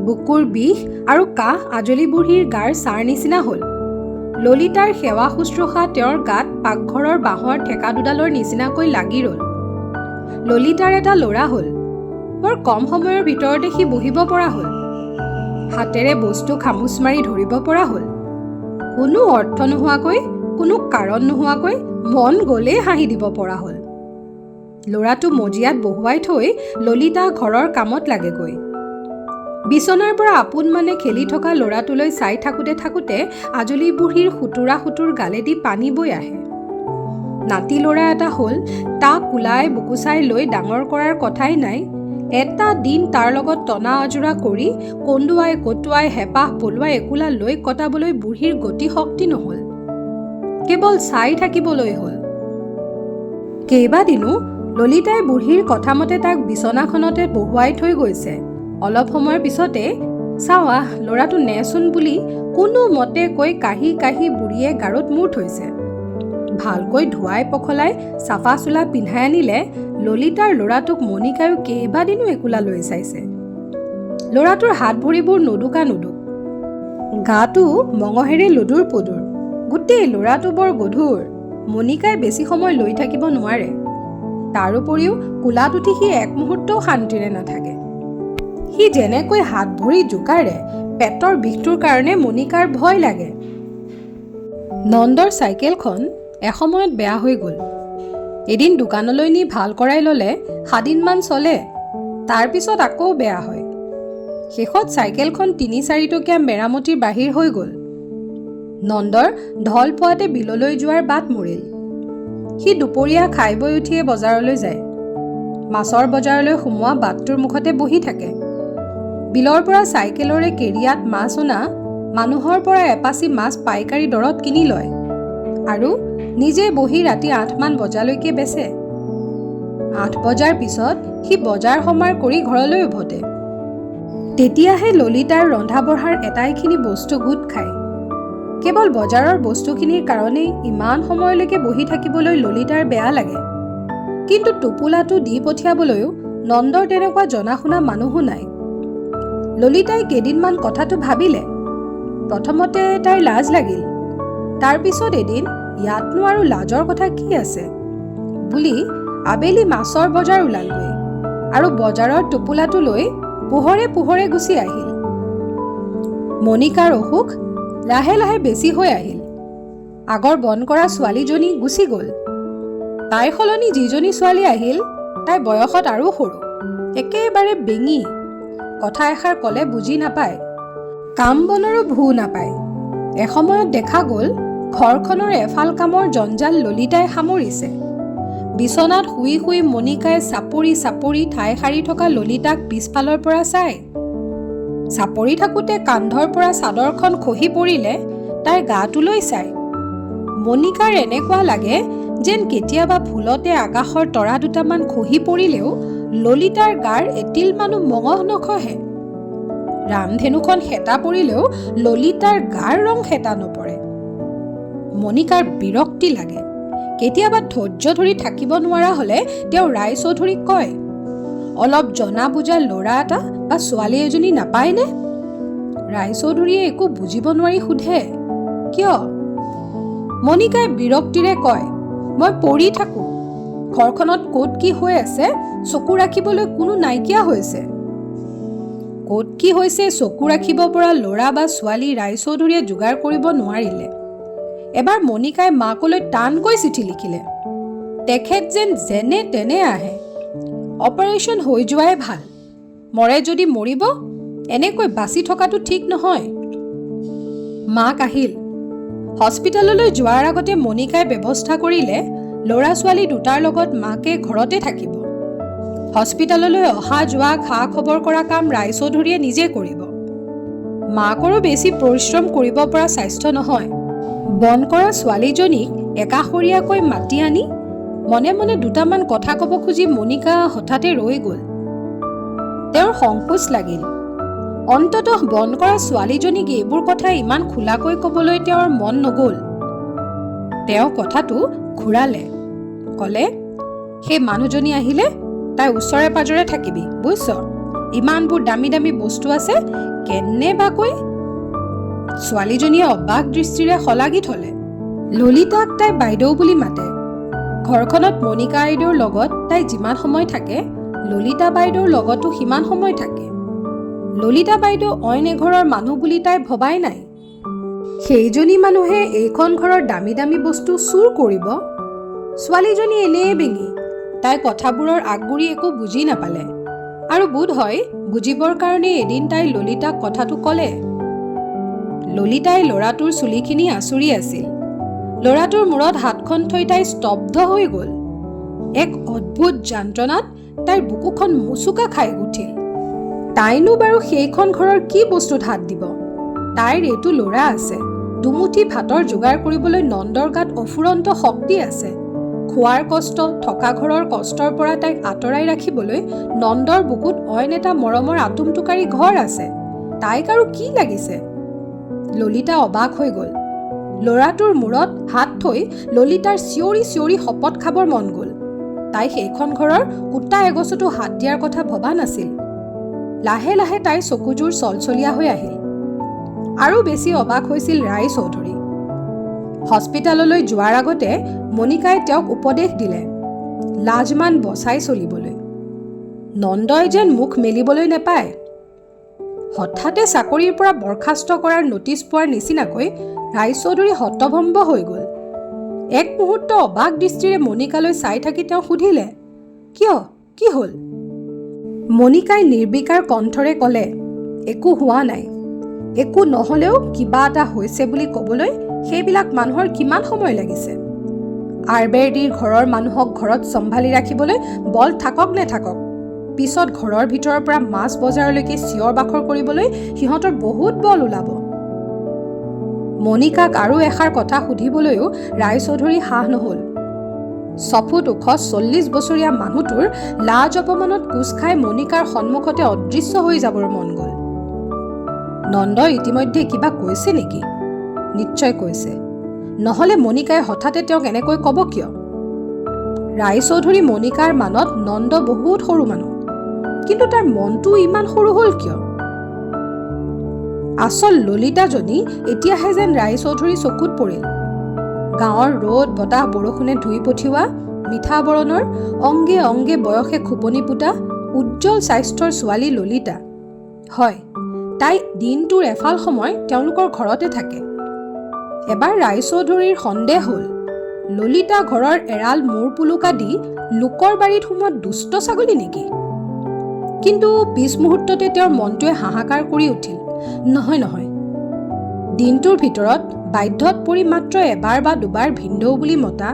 বুকুৰ বিষ আৰু কাহ আজলি বুঢ়ীৰ গাৰ ছাৰ নিচিনা হ'ল। ললিতাৰ সেৱা শুশ্ৰূষা তেওঁৰ গাত পাকঘৰৰ বাঁহৰ ঠেকা দুডালৰ নিচিনাকৈ লাগি ৰ'ল। ললিতাৰ এটা ল'ৰা হ'ল। বৰ কম সময়ৰ ভিতৰতে সি বহিব পৰা হ'ল। হাতেৰে বস্তু খামুচ মাৰি ধৰিব পৰা হ'ল। কোনো অৰ্থ নোহোৱাকৈ, কোনো কাৰণ নোহোৱাকৈ মন গ'লেই হাঁহি দিব পৰা হ'ল। ল'ৰাটো মজিয়াত বহুৱাই থৈ ললিতা ঘৰৰ কামত লাগেগৈ। বিচনাৰ পৰা আপোন মানে খেলি থকা ল'ৰাটোলৈ চাই থাকোঁতে আজলি বুঢ়ীৰ সুতুৰা গালেদি পানী বৈ আহে। নাতি ল'ৰা এটা হ'ল, তাক কোলাই বুকুচাই লৈ ডাঙৰ কৰাৰ কথাই নাই। এটা দিন তাৰ লগত টনা আজোৰা কৰি কন্দুৱাই কটুৱাই হেঁপাহ পলোৱাই একোলা লৈ কটাবলৈ বুঢ়ীৰ গতি শক্তি নহ'ল। কেৱল চাই থাকিবলৈ হ'ল। কেইবাদিনো ললিতাই বুঢ়ীৰ কথামতে তাক বিচনাখনতে বহুৱাই থৈ গৈছে। অলপ সময়ৰ পিছতে চাওঁ আহ ল'ৰাটো নেচোন বুলি কোনো মতে কৈ কাঢ়ি বুঢ়ীয়ে গাৰুত মূৰ থৈছে। ভালকৈ ধুৱাই পখলাই চাফা চোলা পিন্ধাই আনিলে ললিতাৰ ল'ৰাটোক মণিকায়ো কেইবাদিনো একোলা লৈ চাইছে। ল'ৰাটোৰ হাত ভৰিবোৰ নুদুকা, গাটো মঙহেৰে লুডুৰ পুদুৰ। গোটেই ল'ৰাটো বৰ গধুৰ। মণিকাই বেছি সময় লৈ থাকিব নোৱাৰে। তাৰোপৰিও কোলাত উঠি সি এক মুহূৰ্তও শান্তিৰে নাথাকে। সি যেনেকৈ হাত ভৰি জোকাৰে পেটৰ বিষটোৰ কাৰণে মণিকাৰ ভয় লাগে। নন্দৰ চাইকেলখন এসময়ত বেয়া হৈ গ'ল। এদিন দোকানলৈ নি ভাল কৰাই ল'লে 7 দিনমান চলে, তাৰপিছত আকৌ বেয়া হয়। শেষত চাইকেলখন 3-4 টকীয়া মেৰামতিৰ বাহিৰ হৈ গ'ল। নন্দৰ ঢল পোৱাতে বিললৈ যোৱাৰ বাট মৰিল। সি দুপৰীয়া খাই বৈ উঠিয়ে বজাৰলৈ যায়। মাছৰ বজাৰলৈ সোমোৱা বাটটোৰ মুখতে বহি থাকে। বিলৰ পৰা চাইকেলৰে কেৰিয়াত মাছ অনা মানুহৰ পৰা এপাচি মাছ পাইকাৰী দৰত কিনি লয় আৰু নিজে বহি ৰাতি 8 মান বজালৈকে বেচে। 8 বজাৰ পিছত সি বজাৰ সমাৰ কৰি ঘৰলৈ উভতে। তেতিয়াহে ললিতাৰ ৰন্ধা বঢ়াৰ এটাইখিনি বস্তু গোট খায়। কেৱল বজাৰৰ বস্তুখিনিৰ কাৰণেই ইমান সময়লৈকে বহি থাকিবলৈ ললিতাৰ বেয়া লাগে। কিন্তু টোপোলাটো দি পঠিয়াবলৈও নন্দৰ তেনেকুৱা জনা শুনা মানুহো নাই। ললিতাই কেইদিনমান কথাটো ভাবিলে। প্ৰথমতে তাইৰ লাজ লাগিল। তাৰপিছত এদিন ইয়াতনো আৰু লাজৰ কথা কি আছে বুলি আবেলি মাছৰ বজাৰ ওলালগৈ আৰু বজাৰৰ টোপোলাটো লৈ পোহৰে গুচি আহিল। মণিকাৰ অসুখ লাহে লাহে বেছি হৈ আহিল। আগৰ বন কৰা ছোৱালীজনী গুচি গ'ল। তাইৰ সলনি যিজনী ছোৱালী আহিল তাই বয়সত আৰু সৰু, একেবাৰে বেঙী। কথা এষাৰ ক'লে বুজি নাপায়, কাম বনৰো ভু নাপায়। এসময়ত দেখা গ'ল ঘৰখনৰ এফাল কামৰ জঞ্জাল ললিতাই সামৰিছে। বিচনাত শুই মণিকাই চাপৰি ঠাই সাৰি থকা ললিতাক পিছফালৰ পৰা চায়। চাপৰি থাকোঁতে কান্ধৰ পৰা চাদৰখন খহি পৰিলে তাইৰ গাটোলৈ চায়। মণিকাৰ এনেকুৱা লাগে যেন কেতিয়াবা ভুলতে আকাশৰ তৰা দুটামান খহি পৰিলেও ললিতাৰ গাৰ এটিল মানো মঙহ নখহে। ৰামধেনুখন হেতা পৰিলেও ললিতাৰ গাৰ ৰং হেতা নপৰে। মণিকাৰ বিৰক্তি লাগে। কেতিয়াবা ধৈৰ্য ধৰি থাকিব নোৱাৰা হ'লে তেওঁ ৰায়চৌধুৰীক কয়, অলপ জনা বুজা ল'ৰা এটা বা ছোৱালী এজনী নাপায়নে? ৰায়চৌধুৰীয়ে একো বুজিব নোৱাৰি সোধে, কিয়? মণিকাই বিৰক্তিৰে কয়, মই পৰি থাকোঁ। ঘৰখনত ক'ত কি হৈ আছে চকু ৰাখিবলৈ কোনো নাইকিয়া হৈছে। ক'ত কি হৈছে চকু ৰাখিব পৰা ল'ৰা বা ছোৱালী ৰায়চৌধুৰীয়ে যোগাৰ কৰিব নোৱাৰিলে। এবাৰ মণিকাই মাকলৈ টানকৈ চিঠি লিখিলে। তেখেত যেনে তেনে আহে। অপাৰেশ্যন হৈ যোৱাই ভাল। মৰে যদি মৰিব, এনেকৈ বাচি থকাটো ঠিক নহয়। মাক আহিল। হস্পিটেললৈ যোৱাৰ আগতে মণিকাই ব্যৱস্থা কৰিলে ল'ৰা ছোৱালী দুটাৰ লগত মাকে ঘৰতে থাকিব। হস্পিটেললৈ অহা যোৱা খা খবৰ কৰা কাম ৰায়চৌধুৰীয়ে নিজে কৰিব। মাকৰো বেছি পৰিশ্ৰম কৰিব পৰা স্বাস্থ্য নহয়। বন কৰা ছোৱালীজনীক একাষৰীয়াকৈ মাতি আনি মনে মনে দুটামান কথা ক'ব খুজি মণিকা হঠাতে ৰৈ গ'ল। তেওঁৰ সংকোচ লাগিল। অন্ততঃ বন কৰা ছোৱালীজনীক এইবোৰ কথা ইমান খোলাকৈ ক'বলৈ তেওঁৰ মন নগ'ল। তেওঁ কথাটো ঘূৰালে, ক'লে, সেই মানুহজনী আহিলে তাই ওচৰে পাজৰে থাকিবি, বুজিছ? ইমানবোৰ দামী দামী বস্তু আছে, কেনেবাকৈ। ছোৱালীজনীয়ে অবাক দৃষ্টিৰে শলাগি থলে। ললিতাক তাই বাইদেউ বুলি মাতে। ঘৰখনত মণিকা আইদেউৰ লগত তাই যিমান সময় থাকে, ললিতা বাইদেউৰ লগতো সিমান সময় থাকে। ললিতা বাইদেউ অইন এঘৰৰ মানুহ বুলি তাই ভবাই নাই। সেইজনী মানুহে এইখন ঘৰৰ দামী দামী বস্তু চুৰ কৰিব? ছোৱালীজনী এনেয়ে বেঙি, তাই কথাবোৰৰ আগগুৰি একো বুজি নাপালে। আৰু বোধ হয় বুজিবৰ কাৰণে এদিন তাই ললিতাক কথাটো ক'লে। ললিতাই ল'ৰাটোৰ চুলিখিনি আঁচুৰি আছিল। ল'ৰাটোৰ মূৰত হাতখন থৈ তাই স্তব্ধ হৈ গ'ল। এক অদ্ভুত যন্ত্ৰণাত তাইৰ বুকুখন মুচুকা খাই উঠিল। তাইনো বাৰু সেইখন ঘৰৰ কি বস্তুত হাত দিব? তাইৰ এইটো ল'ৰা আছে, দুমুঠি ভাতৰ যোগাৰ কৰিবলৈ নন্দৰ গাত অফুৰন্ত শক্তি আছে। খোৱাৰ কষ্ট, থকা ঘৰৰ কষ্টৰ পৰা তাইক আঁতৰাই ৰাখিবলৈ নন্দৰ বুকুত অইন এটা মৰমৰ আতুমটোকাৰী ঘৰ আছে। তাইক আৰু কি লাগিছে? ললিতা অবাক হৈ গ'ল। ল'ৰাটোৰ মূৰত হাত থৈ ললিতাৰ চিঞৰি চিঞৰি শপত খাবৰ মন গ'ল। তাই সেইখন ঘৰৰ কুটা এগছতো হাত দিয়াৰ কথা ভবা নাছিল। লাহে লাহে তাইৰ চকুযোৰ চলচলীয়া হৈ আহিল। আৰু বেছি অবাক হৈছিল ৰায় চৌধুৰী। হস্পিটাললৈ যোৱাৰ আগতে মণিকাই তেওঁক উপদেশ দিলে, লাজমান বচাই চলিবলৈ। নন্দই যেন মুখ মেলিবলৈ নেপায়। হঠাতে চাকৰিৰ পৰা বৰখাস্ত কৰাৰ নটিচ পোৱাৰ নিচিনাকৈ ৰায়চৌধুৰী হতভম্ব হৈ গ'ল। এক মুহূৰ্ত অবাক দৃষ্টিৰে মণিকালৈ চাই থাকি তেওঁ সুধিলে, কিয়, কি হ'ল? মণিকাই নিৰ্বিকাৰ কণ্ঠৰে ক'লে, একো হোৱা নাই। একো নহ'লেও কিবা এটা হৈছে বুলি ক'বলৈ সেইবিলাক মানুহৰ কিমান সময় লাগিছে? আৰবেৰডিৰ ঘৰৰ মানুহক ঘৰত চম্ভালি ৰাখিবলৈ বল থাকক নেথাকক, পিছত ঘৰৰ ভিতৰৰ পৰা মাছ বজাৰলৈকে চিঞৰ বাখৰ কৰিবলৈ সিহঁতৰ বহুত বল ওলাব। মণিকাক আৰু এষাৰ কথা সুধিবলৈও ৰায়চৌধুৰী সাহ নহ'ল। 6 ফুট ওখ 40 বছৰীয়া মানুহটোৰ লাজ অপমানত কোচ খাই মণিকাৰ সন্মুখতে অদৃশ্য হৈ যাবৰ মন গ'ল। নন্দই ইতিমধ্যে কিবা কৈছে নেকি? নিশ্চয় কৈছে, নহ'লে মণিকাই হঠাতে তেওঁক এনেকৈ ক'ব কিয়? ৰায়চৌধুৰী মণিকাৰ মানত নন্দ বহুত সৰু মানুহ, কিন্তু তাৰ মনটো ইমান সৰু হ'ল কিয়? আচল ললিতাজনী এতিয়াহে যেন ৰায়চৌধুৰী চকুত পৰিল। গাঁৱৰ ৰ'দ বতাহ বৰষুণে ধুই পঠিওৱা, মিঠা বৰণৰ, অংগে অংগে বয়সে খোপনি পোতা, উজ্জ্বল স্বাস্থ্যৰ ছোৱালী ললিতা। হয়, তাই দিনটোৰ এফাল সময় তেওঁলোকৰ ঘৰতে থাকে। এবাৰ ৰায়চৌধুৰীৰ সন্দেহ হ'ল, ললিতা ঘৰৰ এৰাল মূৰ পুলুকা দি লোকৰ বাৰীত সোমোৱা দুষ্ট ছাগলী নেকি? কিন্তু পিছ মুহূৰ্ততে তেওঁৰ মনটোৱে হাহাকাৰ কৰি উঠিল, নহয় নহয়, দিনটোৰ ভিতৰত বাধ্যত পৰি মাত্ৰ এবাৰ বা দুবাৰ ভিনদেউ বুলি মতা,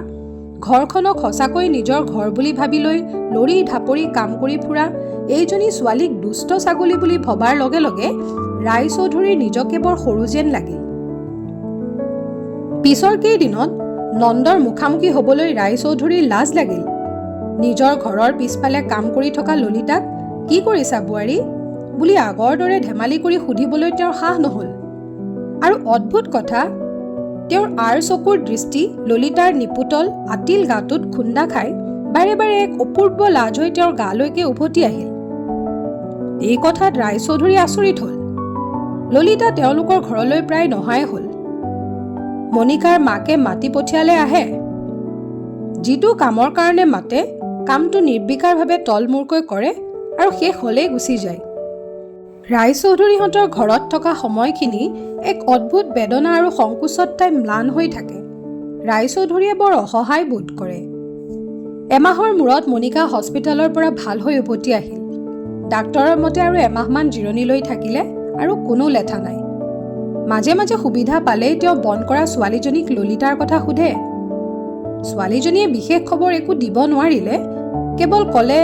ঘৰখনক সঁচাকৈ নিজৰ ঘৰ বুলি ভাবি লৈ লৰি ঢাপৰি কাম কৰি ফুৰা এইজনী ছোৱালীক দুষ্ট ছাগলী বুলি ভবাৰ লগে লগে ৰায়চৌধুৰীৰ নিজকে বৰ সৰু যেন লাগিল। পিছৰ কেইদিনত নন্দৰ মুখামুখি হ'বলৈ ৰায়চৌধুৰীৰ লাজ লাগিল। নিজৰ ঘৰৰ পিছফালে কাম কৰি থকা ললিতাক, কি কৰিছা বোৱাৰী বুলি আগৰ দৰে ধেমালি কৰি সুধিবলৈ তেওঁৰ সাহ নহ'ল। আৰু অদ্ভুত কথা, তেওঁৰ আৰ চকুৰ দৃষ্টি ললিতাৰ নিপুতল আতিল গাটোত খুন্দা খাই বাৰে বাৰে এক অপূৰ্ব লাজ হৈ তেওঁৰ গালৈকে উভতি আহিল। এই কথাত ৰায়চৌধুৰী আচৰিত হ'ল। ললিতা তেওঁলোকৰ ঘৰলৈ প্ৰায় নহাই হ'ল। মণিকাৰ মাকে মাতি পঠিয়ালে আহে। যিটো কামৰ কাৰণে মাতে, কামটো নিৰ্বিকাৰভাৱে তলমূৰকৈ কৰে আৰু শেষ হ'লেই গুচি যায়। ৰায়চৌধুৰীহঁতৰ ঘৰত থকা সময়খিনি এক অদ্ভুত বেদনা আৰু সংকোচত তাই ম্লান হৈ থাকে। ৰায়চৌধুৰীয়ে বৰ অসহায় বোধ কৰে। এমাহৰ মূৰত মণিকা হস্পিটালৰ পৰা ভাল হৈ উভতি আহিল। ডাক্তৰৰ মতে আৰু এমাহমান জিৰণি লৈ থাকিলে আৰু কোনো লেঠা নাই। মাজে মাজে সুবিধা পালেই তেওঁ বন কৰা ছোৱালীজনীক ললিতাৰ কথা সোধে। ছোৱালীজনীয়ে বিশেষ খবৰ একো দিব নোৱাৰিলে, কেৱল ক'লে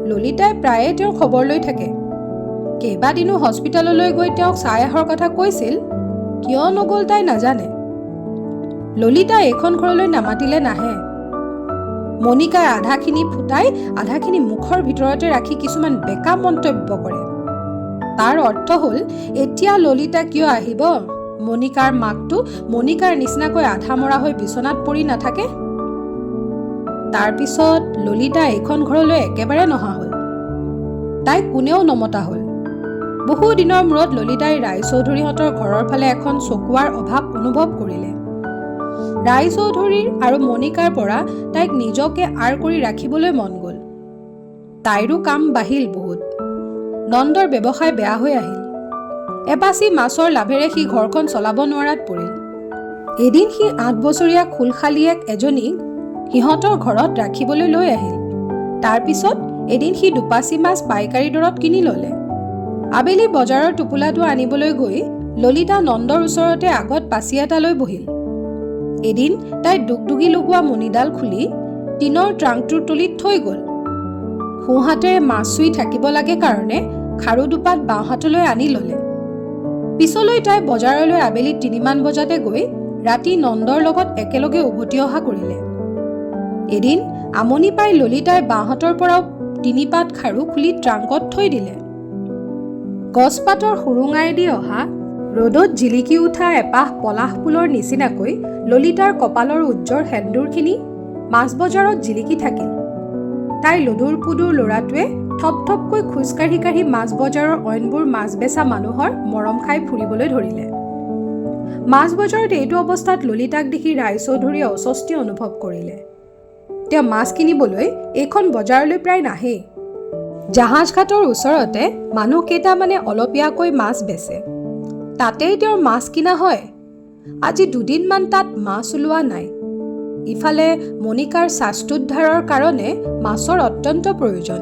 ললিতাই প্ৰায়ে তেওঁৰ খবৰ লৈ থাকে। কেইবাদিনো হস্পিটাললৈ গৈ তেওঁক চাই অহাৰ কথা কৈছিল, কিয় নগ'ল তাই নাজানে। ললিতা এইখন ঘৰলৈ নামাতিলে নাহে। মণিকাই আধাখিনি ফুটাই আধাখিনি মুখৰ ভিতৰতে ৰাখি কিছুমান বেকা মন্তব্য কৰে। তাৰ অৰ্থ হ'ল এতিয়া ললিতা কিয় আহিব? মণিকাৰ মাকটো মণিকাৰ নিচিনাকৈ আধা মৰা হৈ বিচনাত পৰি নাথাকে? তাৰ পিছত ললিতা এইখন ঘৰলৈ একেবাৰে নহা হ'ল। তাইক কোনেও নমতা হ'ল। বহু দিনৰ মূৰত ললিতাই ৰায়চৌধুৰীহঁতৰ ঘৰৰ ফালে এখন চকুৱাৰ অভাৱ অনুভৱ কৰিলে। ৰায়চৌধুৰীৰ আৰু মণিকাৰ পৰা তাইক নিজকে আঁৰ কৰি ৰাখিবলৈ মন গ'ল। তাইৰো কাম বাঢ়িল বহুত। নন্দৰ ব্যৱসায় বেয়া হৈ আহিল। এপাচি মাছৰ লাভেৰে সি ঘৰখন চলাব নোৱাৰাত পৰিল। এদিন সি 8 বছৰীয়া খোলশালীয়েক এজনীক সিহঁতৰ ঘৰত ৰাখিবলৈ লৈ আহিল। তাৰ পিছত এদিন সি দুপাচি মাছ পাইকাৰী দৰত কিনি ল'লে। আবেলি বজাৰৰ টোপোলাটো আনিবলৈ গৈ ললিতা নন্দৰ ওচৰতে আগত পাচি এটা লৈ বহিল। এদিন তাই দুগদুগি লগোৱা মণিডাল খুলি টিনৰ ট্ৰাংকটোৰ তলিত থৈ গ'ল। সোঁহাতেৰে মাছ চুই থাকিব লাগে কাৰণে খাৰু দুপাত বাওঁহাতলৈ আনি ল'লে। পিছলৈ তাই বজাৰলৈ আবেলি 3মান বজাতে গৈ ৰাতি নন্দৰ লগত একেলগে উভতি অহা কৰিলে। এদিন আমনি পাই ললিতাই বাওঁহাতৰ পৰাও 3 পাত খাৰু খুলি ট্ৰাংকত থৈ দিলে। গছপাতৰ সুৰুঙাইদি অহা ৰ'দত জিলিকি উঠা এপাহ পলাশ ফুলৰ নিচিনাকৈ ললিতাৰ কপালৰ উজ্জ্বৰ সেন্দুৰখিনি মাছ বজাৰত জিলিকি থাকিল। তাই লুডুৰ পুডুৰ ল'ৰাটোৱে থপথপকৈ খোজকাঢ়ি কাঢ়ি মাছ বজাৰৰ অইনবোৰ মাছ বেচা মানুহৰ মৰম খাই ফুৰিবলৈ ধৰিলে। মাছ বজাৰত এইটো অৱস্থাত ললিতাক দেখি ৰায়চৌধুৰীয়ে অস্বস্তি অনুভৱ কৰিলে। তেওঁ মাছ কিনিবলৈ এইখন বজাৰলৈ প্ৰায় নাহেই। জাহাজঘাটৰ ওচৰতে মানুহ কেইটামানে অলপীয়াকৈ মাছ বেচে। তাতেই তেওঁৰ মাছ কিনা হয়। আজি 2 দিনমান তাত মাছ ওলোৱা নাই। ইফালে মণিকাৰ স্বাস্থ্যোদ্ধাৰৰ কাৰণে মাছৰ অত্যন্ত প্ৰয়োজন।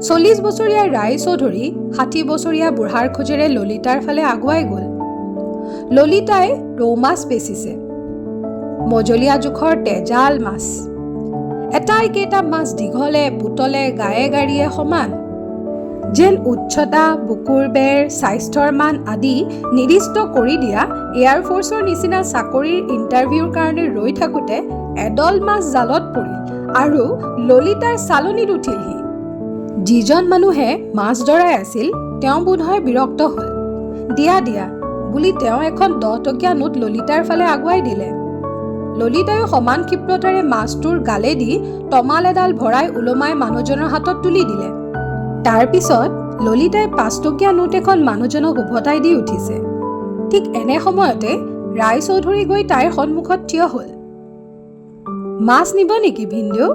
40 বছৰীয়া ৰায়চৌধুৰী 60 বছৰীয়া বুঢ়াৰ খোজেৰে ললিতাৰ ফালে আগুৱাই গ'ল। ললিতাই ৰৌ মাছ বেচিছে। মজলীয়া জোখৰ তেজাল মাছ। এটাইকেইটা মাছ দীঘলে পুতলে গায়ে গাড়ীয়ে সমান। যেন উচ্চতা, বুকুৰ বেৰ, স্বাস্থ্যৰ মান আদি নিৰ্দিষ্ট কৰি দিয়া এয়াৰফ'ৰ্চৰ নিচিনা চাকৰিৰ ইণ্টাৰভিউৰ কাৰণে ৰৈ থাকোঁতে এডল মাছ জালত পৰিল আৰু ললিতাৰ চালনীত উঠিলহি। যিজন মানুহে মাছ ধৰাই আছিল তেওঁ বোধহয় বিৰক্ত হ'ল। দিয়া বুলি তেওঁ এখন 10 টকীয়া নোট ললিতাৰ ফালে আগুৱাই দিলে। ললিতায়ো সমান ক্ষিপ্ৰতাৰে মাছটোৰ গালেদি তমাল এডাল ভৰাই ওলমাই মানুহজনৰ হাতত তুলি দিলে। তাৰ পিছত ললিতাই 5 টকীয়া নোট এখন মানুহজনক উভতাই দি উঠিছে। ঠিক এনে সময়তে ৰায়চৌধুৰী গৈ তাইৰ সন্মুখত থিয় হ'ল। মাছ নিব নেকি ভিনদেউ?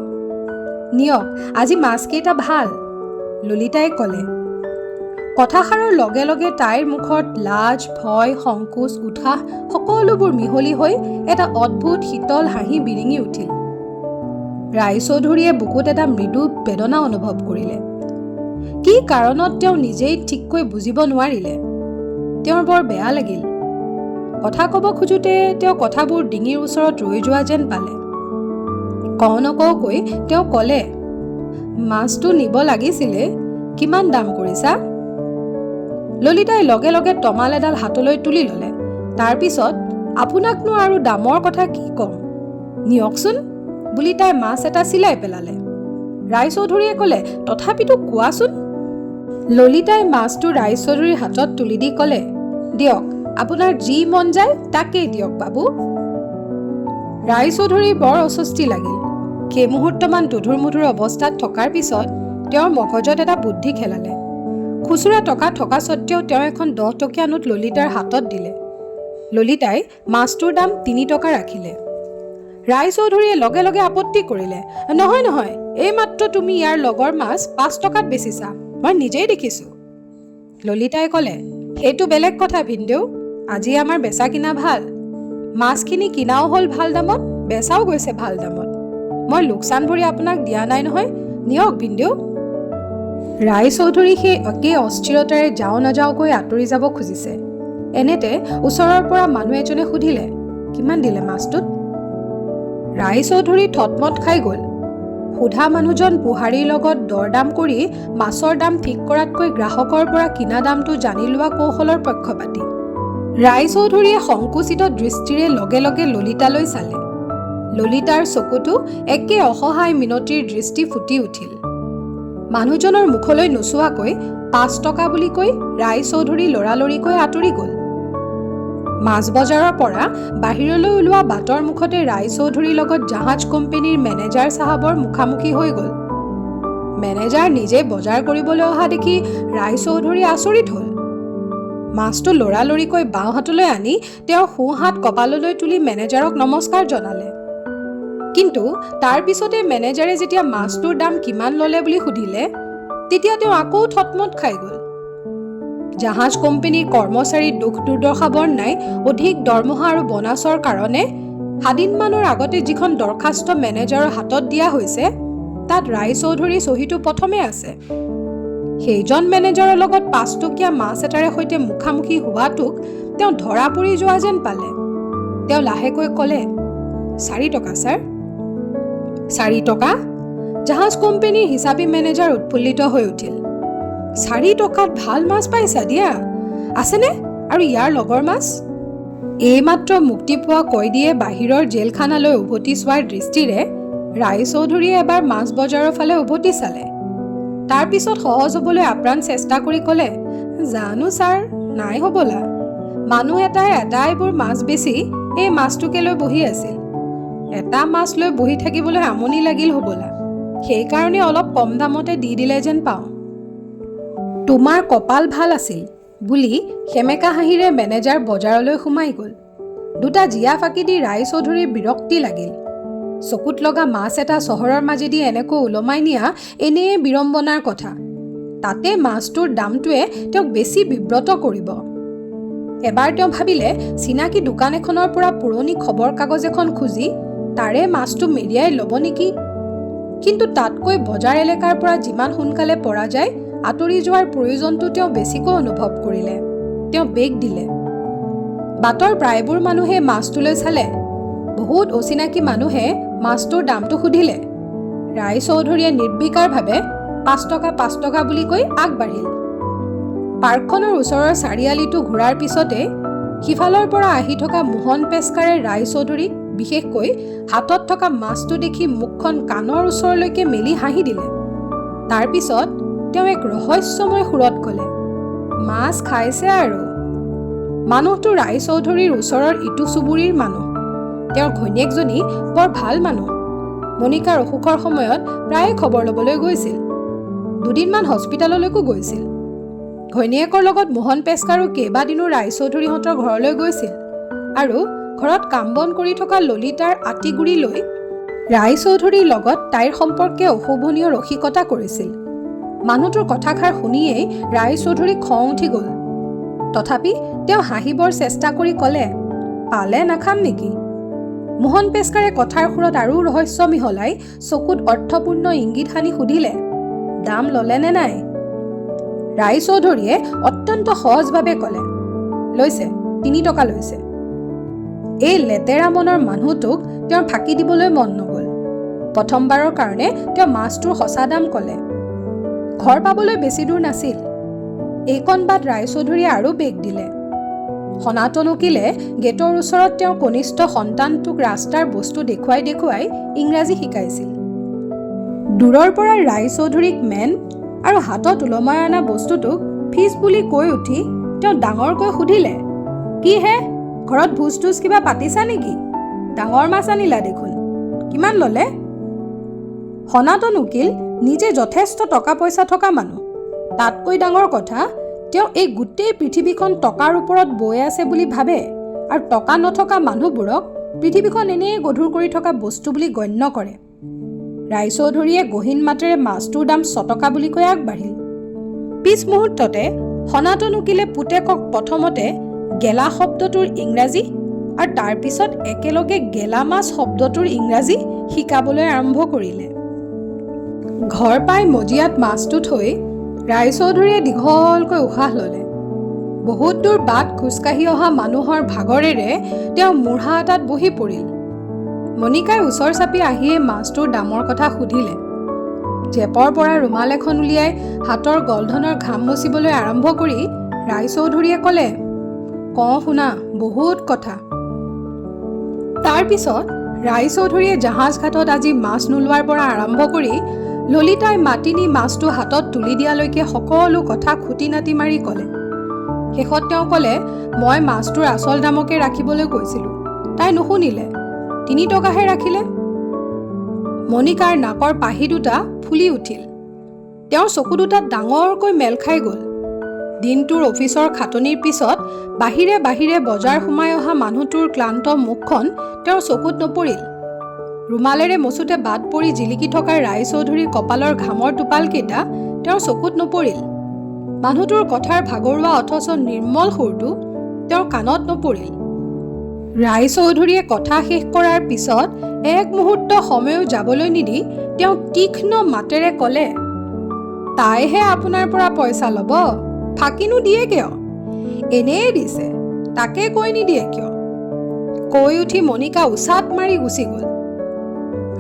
নিয়ক, আজি মাছকেইটা ভাল, ললিতাই ক'লে। কথাষাৰৰ লগে লগে তাইৰ মুখত লাজ, ভয়, সংকোচ, উৎসাহ সকলোবোৰ মিহলি হৈ এটা অদ্ভুত শীতল হাঁহি বিৰিঙি উঠিল। ৰায়চৌধুৰীয়ে বুকুত এটা মৃদু বেদনা অনুভৱ কৰিলে। কি কাৰণত তেওঁ নিজেই ঠিককৈ বুজিব নোৱাৰিলে। তেওঁৰ বৰ বেয়া লাগিল। কথা ক'ব খোজোতে তেওঁ কথাবোৰ ডিঙিৰ ওচৰত ৰৈ যোৱা যেন পালে। কওঁ নকওঁকৈ তেওঁ ক'লে, মাছটো নিব লাগিছিলে, কিমান দাম কৰিছা? ললিতাই লগে লগে তমাল এডাল হাতলৈ তুলি ল'লে। তাৰ পিছত আপোনাকনো আৰু দামৰ কথা কি ক'ম, নিয়কচোন বুলি তাই মাছ এটা চিলাই পেলালে। ৰায়চৌধুৰীয়ে ক'লে, তথাপিতো কোৱাচোন। ললিতাই মাছটো ৰায়চৌধুৰীৰ হাতত তুলি দি ক'লে, দিয়ক, আপোনাৰ যি মন যায় তাকেই দিয়ক বাবু। ৰায়চৌধুৰীৰ বৰ অস্বস্তি লাগিল। সেই মুহূৰ্তমান দুধুৰ-মুধুৰ অৱস্থাত থকাৰ পিছত তেওঁৰ মগজত এটা বুদ্ধি খেলালে। খুচুৰা টকা থকা স্বত্তেও তেওঁ এখন 10 টকীয়া নোট ললিতাৰ হাতত দিলে। ললিতাই মাছটোৰ দাম 3 টকা ৰাখিলে। ৰায়চৌধুৰীয়ে লগে লগে আপত্তি কৰিলে, নহয়, এইমাত্ৰ তুমি ইয়াৰ লগৰ মাছ 5 টকাত বেচিছা, মই নিজেই দেখিছোঁ। ললিতাই ক'লে, সেইটো বেলেগ কথা ভিনদেউ, আজি আমাৰ বেচা কিনা ভাল। মাছখিনি কিনাও হ'ল ভাল দামত, বেচাও গৈছে ভাল দামত। মই লোকচান ভৰি আপোনাক দিয়া নাই নহয়, নিয়ক ভিনদেউ। ৰায়চৌধুৰী সেই একে অস্থিৰতাৰে যাওঁ নাযাওঁকৈ আঁতৰি যাব খুজিছে। এনেতে ওচৰৰ পৰা মানুহ এজনে সুধিলে, কিমান দিলে মাছটোত? ৰায়চৌধুৰী থতমত খাই গ'ল। সোধা মানুহজন বুহাৰীৰ লগত দৰদাম কৰি মাছৰ দাম ঠিক কৰাতকৈ গ্ৰাহকৰ পৰা কিনা দামটো জানি লোৱা কৌশলৰ পক্ষপাতী। ৰায়চৌধুৰীয়ে সংকুচিত দৃষ্টিৰে লগে লগে ললিতালৈ চালে। ললিতাৰ চকুটো একে অসহায় মিনতিৰ দৃষ্টি ফুটি উঠিল। মানুহজনৰ মুখলৈ নোচোৱাকৈ 5 টকা বুলি কৈ ৰায়চৌধুৰী লৰালৰিকৈ আঁতৰি গ'ল। মাছ বজাৰৰ পৰা বাহিৰলৈ ওলোৱা বাটৰ মুখতে ৰায়চৌধুৰীৰ লগত জাহাজ কোম্পানীৰ মেনেজাৰ চাহাবৰ মুখামুখি হৈ গ'ল। মেনেজাৰ নিজে বজাৰ কৰিবলৈ অহা দেখি ৰায়চৌধুৰী আচৰিত হ'ল। মাছটো লৰালৰিকৈ বাওঁ হাতলৈ আনি তেওঁ সোঁ হাত কপাললৈ তুলি মেনেজাৰক নমস্কাৰ জনালে। কিন্তু তাৰ পিছতে মেনেজাৰে যেতিয়া মাছটোৰ দাম কিমান ল'লে বুলি সুধিলে, তেতিয়া তেওঁ আকৌ থতমত খাই গ'ল। জাহাজ কোম্পানীৰ কৰ্মচাৰীৰ দুখ দুৰ্দশা বৰ্ণাই অধিক দৰমহা আৰু বনাছৰ কাৰণে 7 দিনমানৰ আগতে যিখন দৰখাস্ত মেনেজাৰৰ হাতত দিয়া হৈছে, তাত ৰায়চৌধুৰীৰ চহীটো প্ৰথমে আছে। সেইজন মেনেজাৰৰ লগত 5 টকীয়া মাছ এটাৰে সৈতে মুখামুখি হোৱাটোক তেওঁ ধৰা পৰি যোৱা যেন পালে। তেওঁ লাহেকৈ ক'লে, 4 টকা ছাৰ। 4 টকা? জাহাজ কোম্পানীৰ হিচাপী মেনেজাৰ উৎফুল্লিত হৈ উঠিল। 4 টকাত ভাল মাছ পাইছা দিয়া, আছেনে আৰু ইয়াৰ লগৰ মাছ? এইমাত্ৰ মুক্তি পোৱা কয়দীয়ে বাহিৰৰ জেলখানালৈ উভতি চোৱাৰ দৃষ্টিৰে ৰায়চৌধুৰীয়ে এবাৰ মাছ বজাৰৰ ফালে উভতি চালে। তাৰ পিছত সহজ হ'বলৈ আপ্ৰাণ চেষ্টা কৰি ক'লে, জানো ছাৰ, নাই হ'বলা। মানুহ এটাই এইবোৰ মাছ বেচি এই মাছটোকে লৈ বহি আছিল। এটা মাছ লৈ বহি থাকিবলৈ আমনি লাগিল হ'বলা, সেইকাৰণে অলপ কম দামতে দি দিলে যেন পাওঁ। তোমাৰ কপাল ভাল আছিল বুলি সেমেকা হাঁহিৰে মেনেজাৰ বজাৰলৈ সোমাই গ'ল। 2টা জিয়া ফাঁকি দি ৰায়চৌধুৰীৰ বিৰক্তি লাগিল। চকুত লগা মাছ এটা চহৰৰ মাজেদি এনেকৈ ওলমাই নিয়া এনেয়ে বিড়ম্বনাৰ কথা। তাতে মাছটোৰ দামটোৱে তেওঁক বেছি বিব্ৰত কৰিব। এবাৰ তেওঁ ভাবিলে চিনাকি দোকান এখনৰ পৰা পুৰণি খবৰ কাগজ এখন খুজি তাৰে মাছটো মেৰিয়াই ল'ব নেকি। কিন্তু তাতকৈ বজাৰ এলেকাৰ পৰা যিমান সোনকালে পৰা যায় আঁতৰি যোৱাৰ প্ৰয়োজনটো তেওঁ বেছিকৈ অনুভৱ কৰিলে। তেওঁ বেগ দিলে। বাটৰ প্ৰায়বোৰ মানুহে মাছটোলৈ চালে। বহুত অচিনাকি মানুহে মাছটোৰ দামটো সুধিলে। ৰায়চৌধুৰীয়ে নিৰ্বিকাৰভাৱে 5 টকা 5 টকা বুলি কৈ আগবাঢ়িল। পাৰ্কখনৰ ওচৰৰ চাৰিআলিটো ঘূৰাৰ পিছতে সিফালৰ পৰা আহি থকা মোহন পেস্কাৰে ৰায়চৌধুৰীক বিশেষকৈ হাতত থকা মাছটো দেখি মুখখন কাণৰ ওচৰলৈকে মেলি হাঁহি দিলে। তাৰ পিছত তেওঁ এক ৰহস্যময় সুৰত ক'লে, মাছ খাইছে আৰু। মানুহটো ৰায়চৌধুৰীৰ ওচৰৰ ইটো চুবুৰীৰ মানুহ। তেওঁৰ ঘৈণীয়েকজনী বৰ ভাল মানুহ। মণিকাৰ অসুখৰ সময়ত প্ৰায়ে খবৰ ল'বলৈ গৈছিল। 2 দিনমান হস্পিটেললৈকো গৈছিল। ঘৈণীয়েকৰ লগত মোহন পেস্কাৰো কেইবাদিনো ৰায়চৌধুৰীহঁতৰ ঘৰলৈ গৈছিল আৰু ঘৰত কাম বন কৰি থকা ললিতাৰ আঁতিগুৰি লৈ ৰায়চৌধুৰীৰ লগত তাইৰ সম্পৰ্কে অশোভনীয় ৰসিকতা কৰিছিল। মানুহটোৰ কথাষাৰ শুনিয়েই ৰায়চৌধুৰীৰ খং উঠি গ'ল। তথাপি তেওঁ হাঁহিবৰ চেষ্টা কৰি ক'লে, পালে নাখাম নেকি? মোহন পেস্কাৰে কথাৰ সুৰত আৰু ৰহস্য মিহলাই চকুত অৰ্থপূৰ্ণ ইংগিত সানি সুধিলে, দাম ল'লেনে নাই? ৰায়চৌধুৰীয়ে অত্যন্ত সহজভাৱে ক'লে, লৈছে, 3 টকা লৈছে। এই লেতেৰা মনৰ মানুহটোক তেওঁৰ ফাঁকি দিবলৈ মন নগ'ল। প্ৰথমবাৰৰ কাৰণে তেওঁ মাছটোৰ সঁচা দাম ক'লে। ঘৰ পাবলৈ বেছি দূৰ নাছিল। এইকণ বাট ৰায়চৌধুৰীয়ে আৰু বেগ দিলে। সনাতন উকিলে গেটৰ ওচৰত তেওঁৰ কনিষ্ঠ সন্তানটোক ৰাস্তাৰ বস্তু দেখুৱাই দেখুৱাই ইংৰাজী শিকাইছিল। দূৰৰ পৰা ৰায়চৌধুৰীক মেন আৰু হাতত ওলমাই অনা বস্তুটোক ফিজ বুলি কৈ উঠি তেওঁ ডাঙৰকৈ সুধিলে, কি হে, ঘৰত ভোজ তোজ কিবা পাতিছা নেকি? ডাঙৰ মাছ আনিলা দেখোন, কিমান ল'লে? সনাতন উকিল নিজে যথেষ্ট টকা পইচা থকা মানুহ। তাতকৈ ডাঙৰ কথা, তেওঁ এই গোটেই পৃথিৱীখন টকাৰ ওপৰত বৈ আছে বুলি ভাবে আৰু টকা নথকা মানুহবোৰক পৃথিৱীখন এনেই গধুৰ কৰি থকা বস্তু বুলি গণ্য কৰে। ৰায়চৌধুৰীয়ে গহীন মাতেৰে মাছটোৰ দাম 6 টকা বুলি কৈ আগবাঢ়িল। পিছ মুহূৰ্ততে সনাতন উকিলে পুতেকক প্ৰথমতে গেলা শব্দটোৰ ইংৰাজী আৰু তাৰ পিছত একেলগে গেলা মাছ শব্দটোৰ ইংৰাজী শিকাবলৈ আৰম্ভ কৰিলে। ঘৰ পাই মজিয়াত মাছটো থৈ ৰায়চৌধুৰীয়ে দীঘলকৈ উশাহ ল'লে। বহুত দূৰ বাট খোজকাঢ়ি অহা মানুহৰ ভাগৰেৰে তেওঁ মূঢ়া এটাত বহি পৰিল। মণিকাই ওচৰ চাপি আহিয়ে মাছটোৰ দামৰ কথা সুধিলে। জেপৰ পৰা ৰুমাল এখন উলিয়াই হাতৰ গলধনৰ ঘাম মচিবলৈ আৰম্ভ কৰি ৰায়চৌধুৰীয়ে ক'লে, কওঁ শুনা, বহুত কথা। তাৰ পিছত ৰায়চৌধুৰীয়ে জাহাজ ঘাটত আজি মাছ নোলোৱাৰ পৰা আৰম্ভ কৰি ললিতাই মাতি নি মাছটো হাতত তুলি দিয়ালৈকে সকলো কথা খুটি নাতি মাৰি ক'লে। শেষত তেওঁ ক'লে, মই মাছটোৰ আচল দামকে ৰাখিবলৈ কৈছিলোঁ। তাই নুশুনিলে, 3 টকাহে ৰাখিলে। মণিকাৰ নাকৰ পাহি দুটা ফুলি উঠিল। তেওঁৰ চকু দুটাত ডাঙৰকৈ মেল খাই গ'ল। দিনটোৰ অফিচৰ খাটনিৰ পিছত বাহিৰে বাহিৰে বজাৰ সোমাই অহা মানুহটোৰ ক্লান্ত মুখখন তেওঁৰ চকুত নপৰিল। ৰুমালেৰে মচুতে বাট পৰি জিলিকি থকা ৰায়চৌধুৰীৰ কপালৰ ঘামৰ টোপালকেইটা তেওঁৰ চকুত নপৰিল। মানুহটোৰ কথাৰ ভাগৰুৱা অথচ নিৰ্মল সুৰটো তেওঁৰ কাণত নপৰিল। ৰায়চৌধুৰীয়ে কথা শেষ কৰাৰ পিছত এক মুহূৰ্ত সময়ো যাবলৈ নিদি তেওঁ তীক্ষ্ণ মাতেৰে ক'লে, তাইহে আপোনাৰ পৰা পইচা ল'ব, ফাঁকিনো দিয়ে কিয়? এনেয়ে দিছে, তাকে কৈ নিদিয়ে কিয়? কৈ উঠি মণিকা উচাত মাৰি গুচি গ'ল।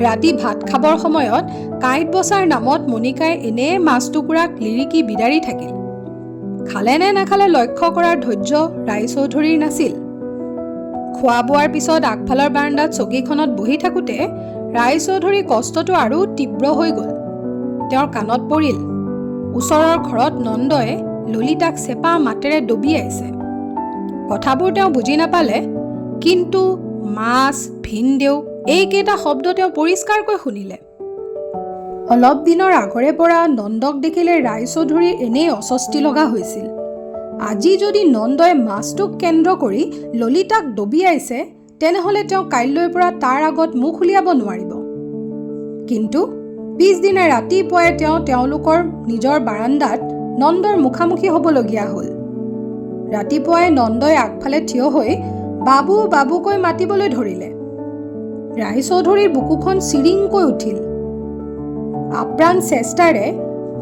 ৰাতি ভাত খাবৰ সময়ত কাঁইট বচাৰ নামত মণিকাই এনেয়ে মাছ টুকুৰাক লিৰিকি বিদাৰি থাকিল। খালে নে নাখালে লক্ষ্য কৰাৰ ধৈৰ্য ৰায়চৌধুৰীৰ নাছিল। খোৱা বোৱাৰ পিছত আগফালৰ বাৰাণ্ডাত চকীখনত বহি থাকোঁতে ৰায়চৌধুৰীৰ কষ্টটো আৰু তীব্ৰ হৈ গ'ল। তেওঁৰ কাণত পৰিল, ওচৰৰ ঘৰত নন্দই ললিতাক চেপা মাতেৰে দবিয়াইছে। কথাবোৰ তেওঁ বুজি নাপালে, কিন্তু মাছ, ভিনদেউ এইকেইটা শব্দ তেওঁ পৰিষ্কাৰকৈ শুনিলে। অলপ দিনৰ আগৰে পৰা নন্দক দেখিলে ৰায়চৌধুৰীৰ এনেই অস্বস্তি লগা হৈছিল। আজি যদি নন্দই মাছটোক কেন্দ্ৰ কৰি ললিতাক দবিয়াইছে, তেনেহ'লে তেওঁ কাইলৈৰ পৰা তাৰ আগত মুখ উলিয়াব নোৱাৰিব। কিন্তু পিছদিনা ৰাতিপুৱাই তেওঁলোকৰ নিজৰ বাৰাণ্ডাত নন্দৰ মুখামুখি হ'বলগীয়া হ'ল। ৰাতিপুৱাই নন্দই আগফালে থিয় হৈ বাবু বাবুকৈ মাতিবলৈ ধৰিলে। ৰায়চৌধুৰীৰ বুকুখন চিৰিংকৈ উঠিল। আপ্ৰাণ চেষ্টাৰে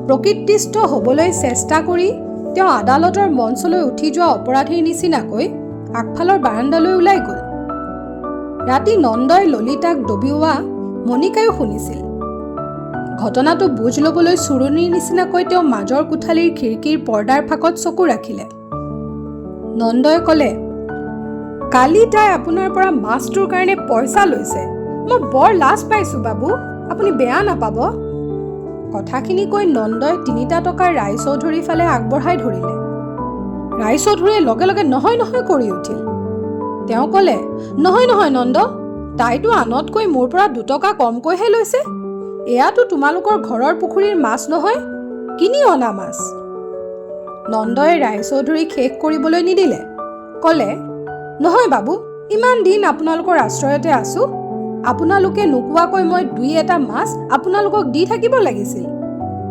প্ৰকৃতিস্থ হ'বলৈ চেষ্টা কৰি তেওঁ আদালতৰ মঞ্চলৈ উঠি যোৱা অপৰাধীৰ নিচিনাকৈ আগফালৰ বাৰাণ্ডালৈ ওলাই গ'ল। ৰাতি নন্দই ললিতাক দবিওৱা মণিকায়ো শুনিছিল। ঘটনাটো বুজ ল'বলৈ চুৰণিৰ নিচিনাকৈ তেওঁ মাজৰ কোঠালীৰ খিৰিকীৰ পৰ্দাৰ ফাঁকত চকু ৰাখিলে। নন্দই ক'লে, কালি তাই আপোনাৰ পৰা মাছটোৰ কাৰণে পইচা লৈছে। মই বৰ লাজ পাইছোঁ বাবু, আপুনি বেয়া নাপাব। কথাখিনি কৈ নন্দই 3 টকাৰ ৰায়চৌধুৰীৰ ফালে আগবঢ়াই ধৰিলে। ৰায়চৌধুৰীয়ে লগে লগে নহয় নহয় কৰি উঠিল। তেওঁ ক'লে, নহয় নহয় নন্দ, তাইতো আনতকৈ মোৰ পৰা 2 টকা কমকৈহে লৈছে। এয়াতো তোমালোকৰ ঘৰৰ পুখুৰীৰ মাছ নহয়, কিনি অনা মাছ। নন্দই ৰায়চৌধুৰীক শেষ কৰিবলৈ নিদিলে। ক'লে, নহয় বাবু, ইমান দিন আপোনালোকৰ আশ্ৰয়তে আছোঁ, আপোনালোকে নোকোৱাকৈ মই 2-এটা মাছ আপোনালোকক দি থাকিব লাগিছিল।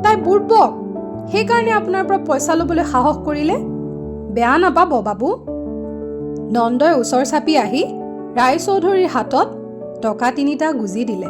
তাই বুৰ্বক, সেইকাৰণে আপোনাৰ পৰা পইচা ল'বলৈ সাহস কৰিলে। বেয়া নাপাব বাবু। নন্দই ওচৰ চাপি আহি ৰায়চৌধুৰীৰ হাতত টকা 3টা গুজি দিলে।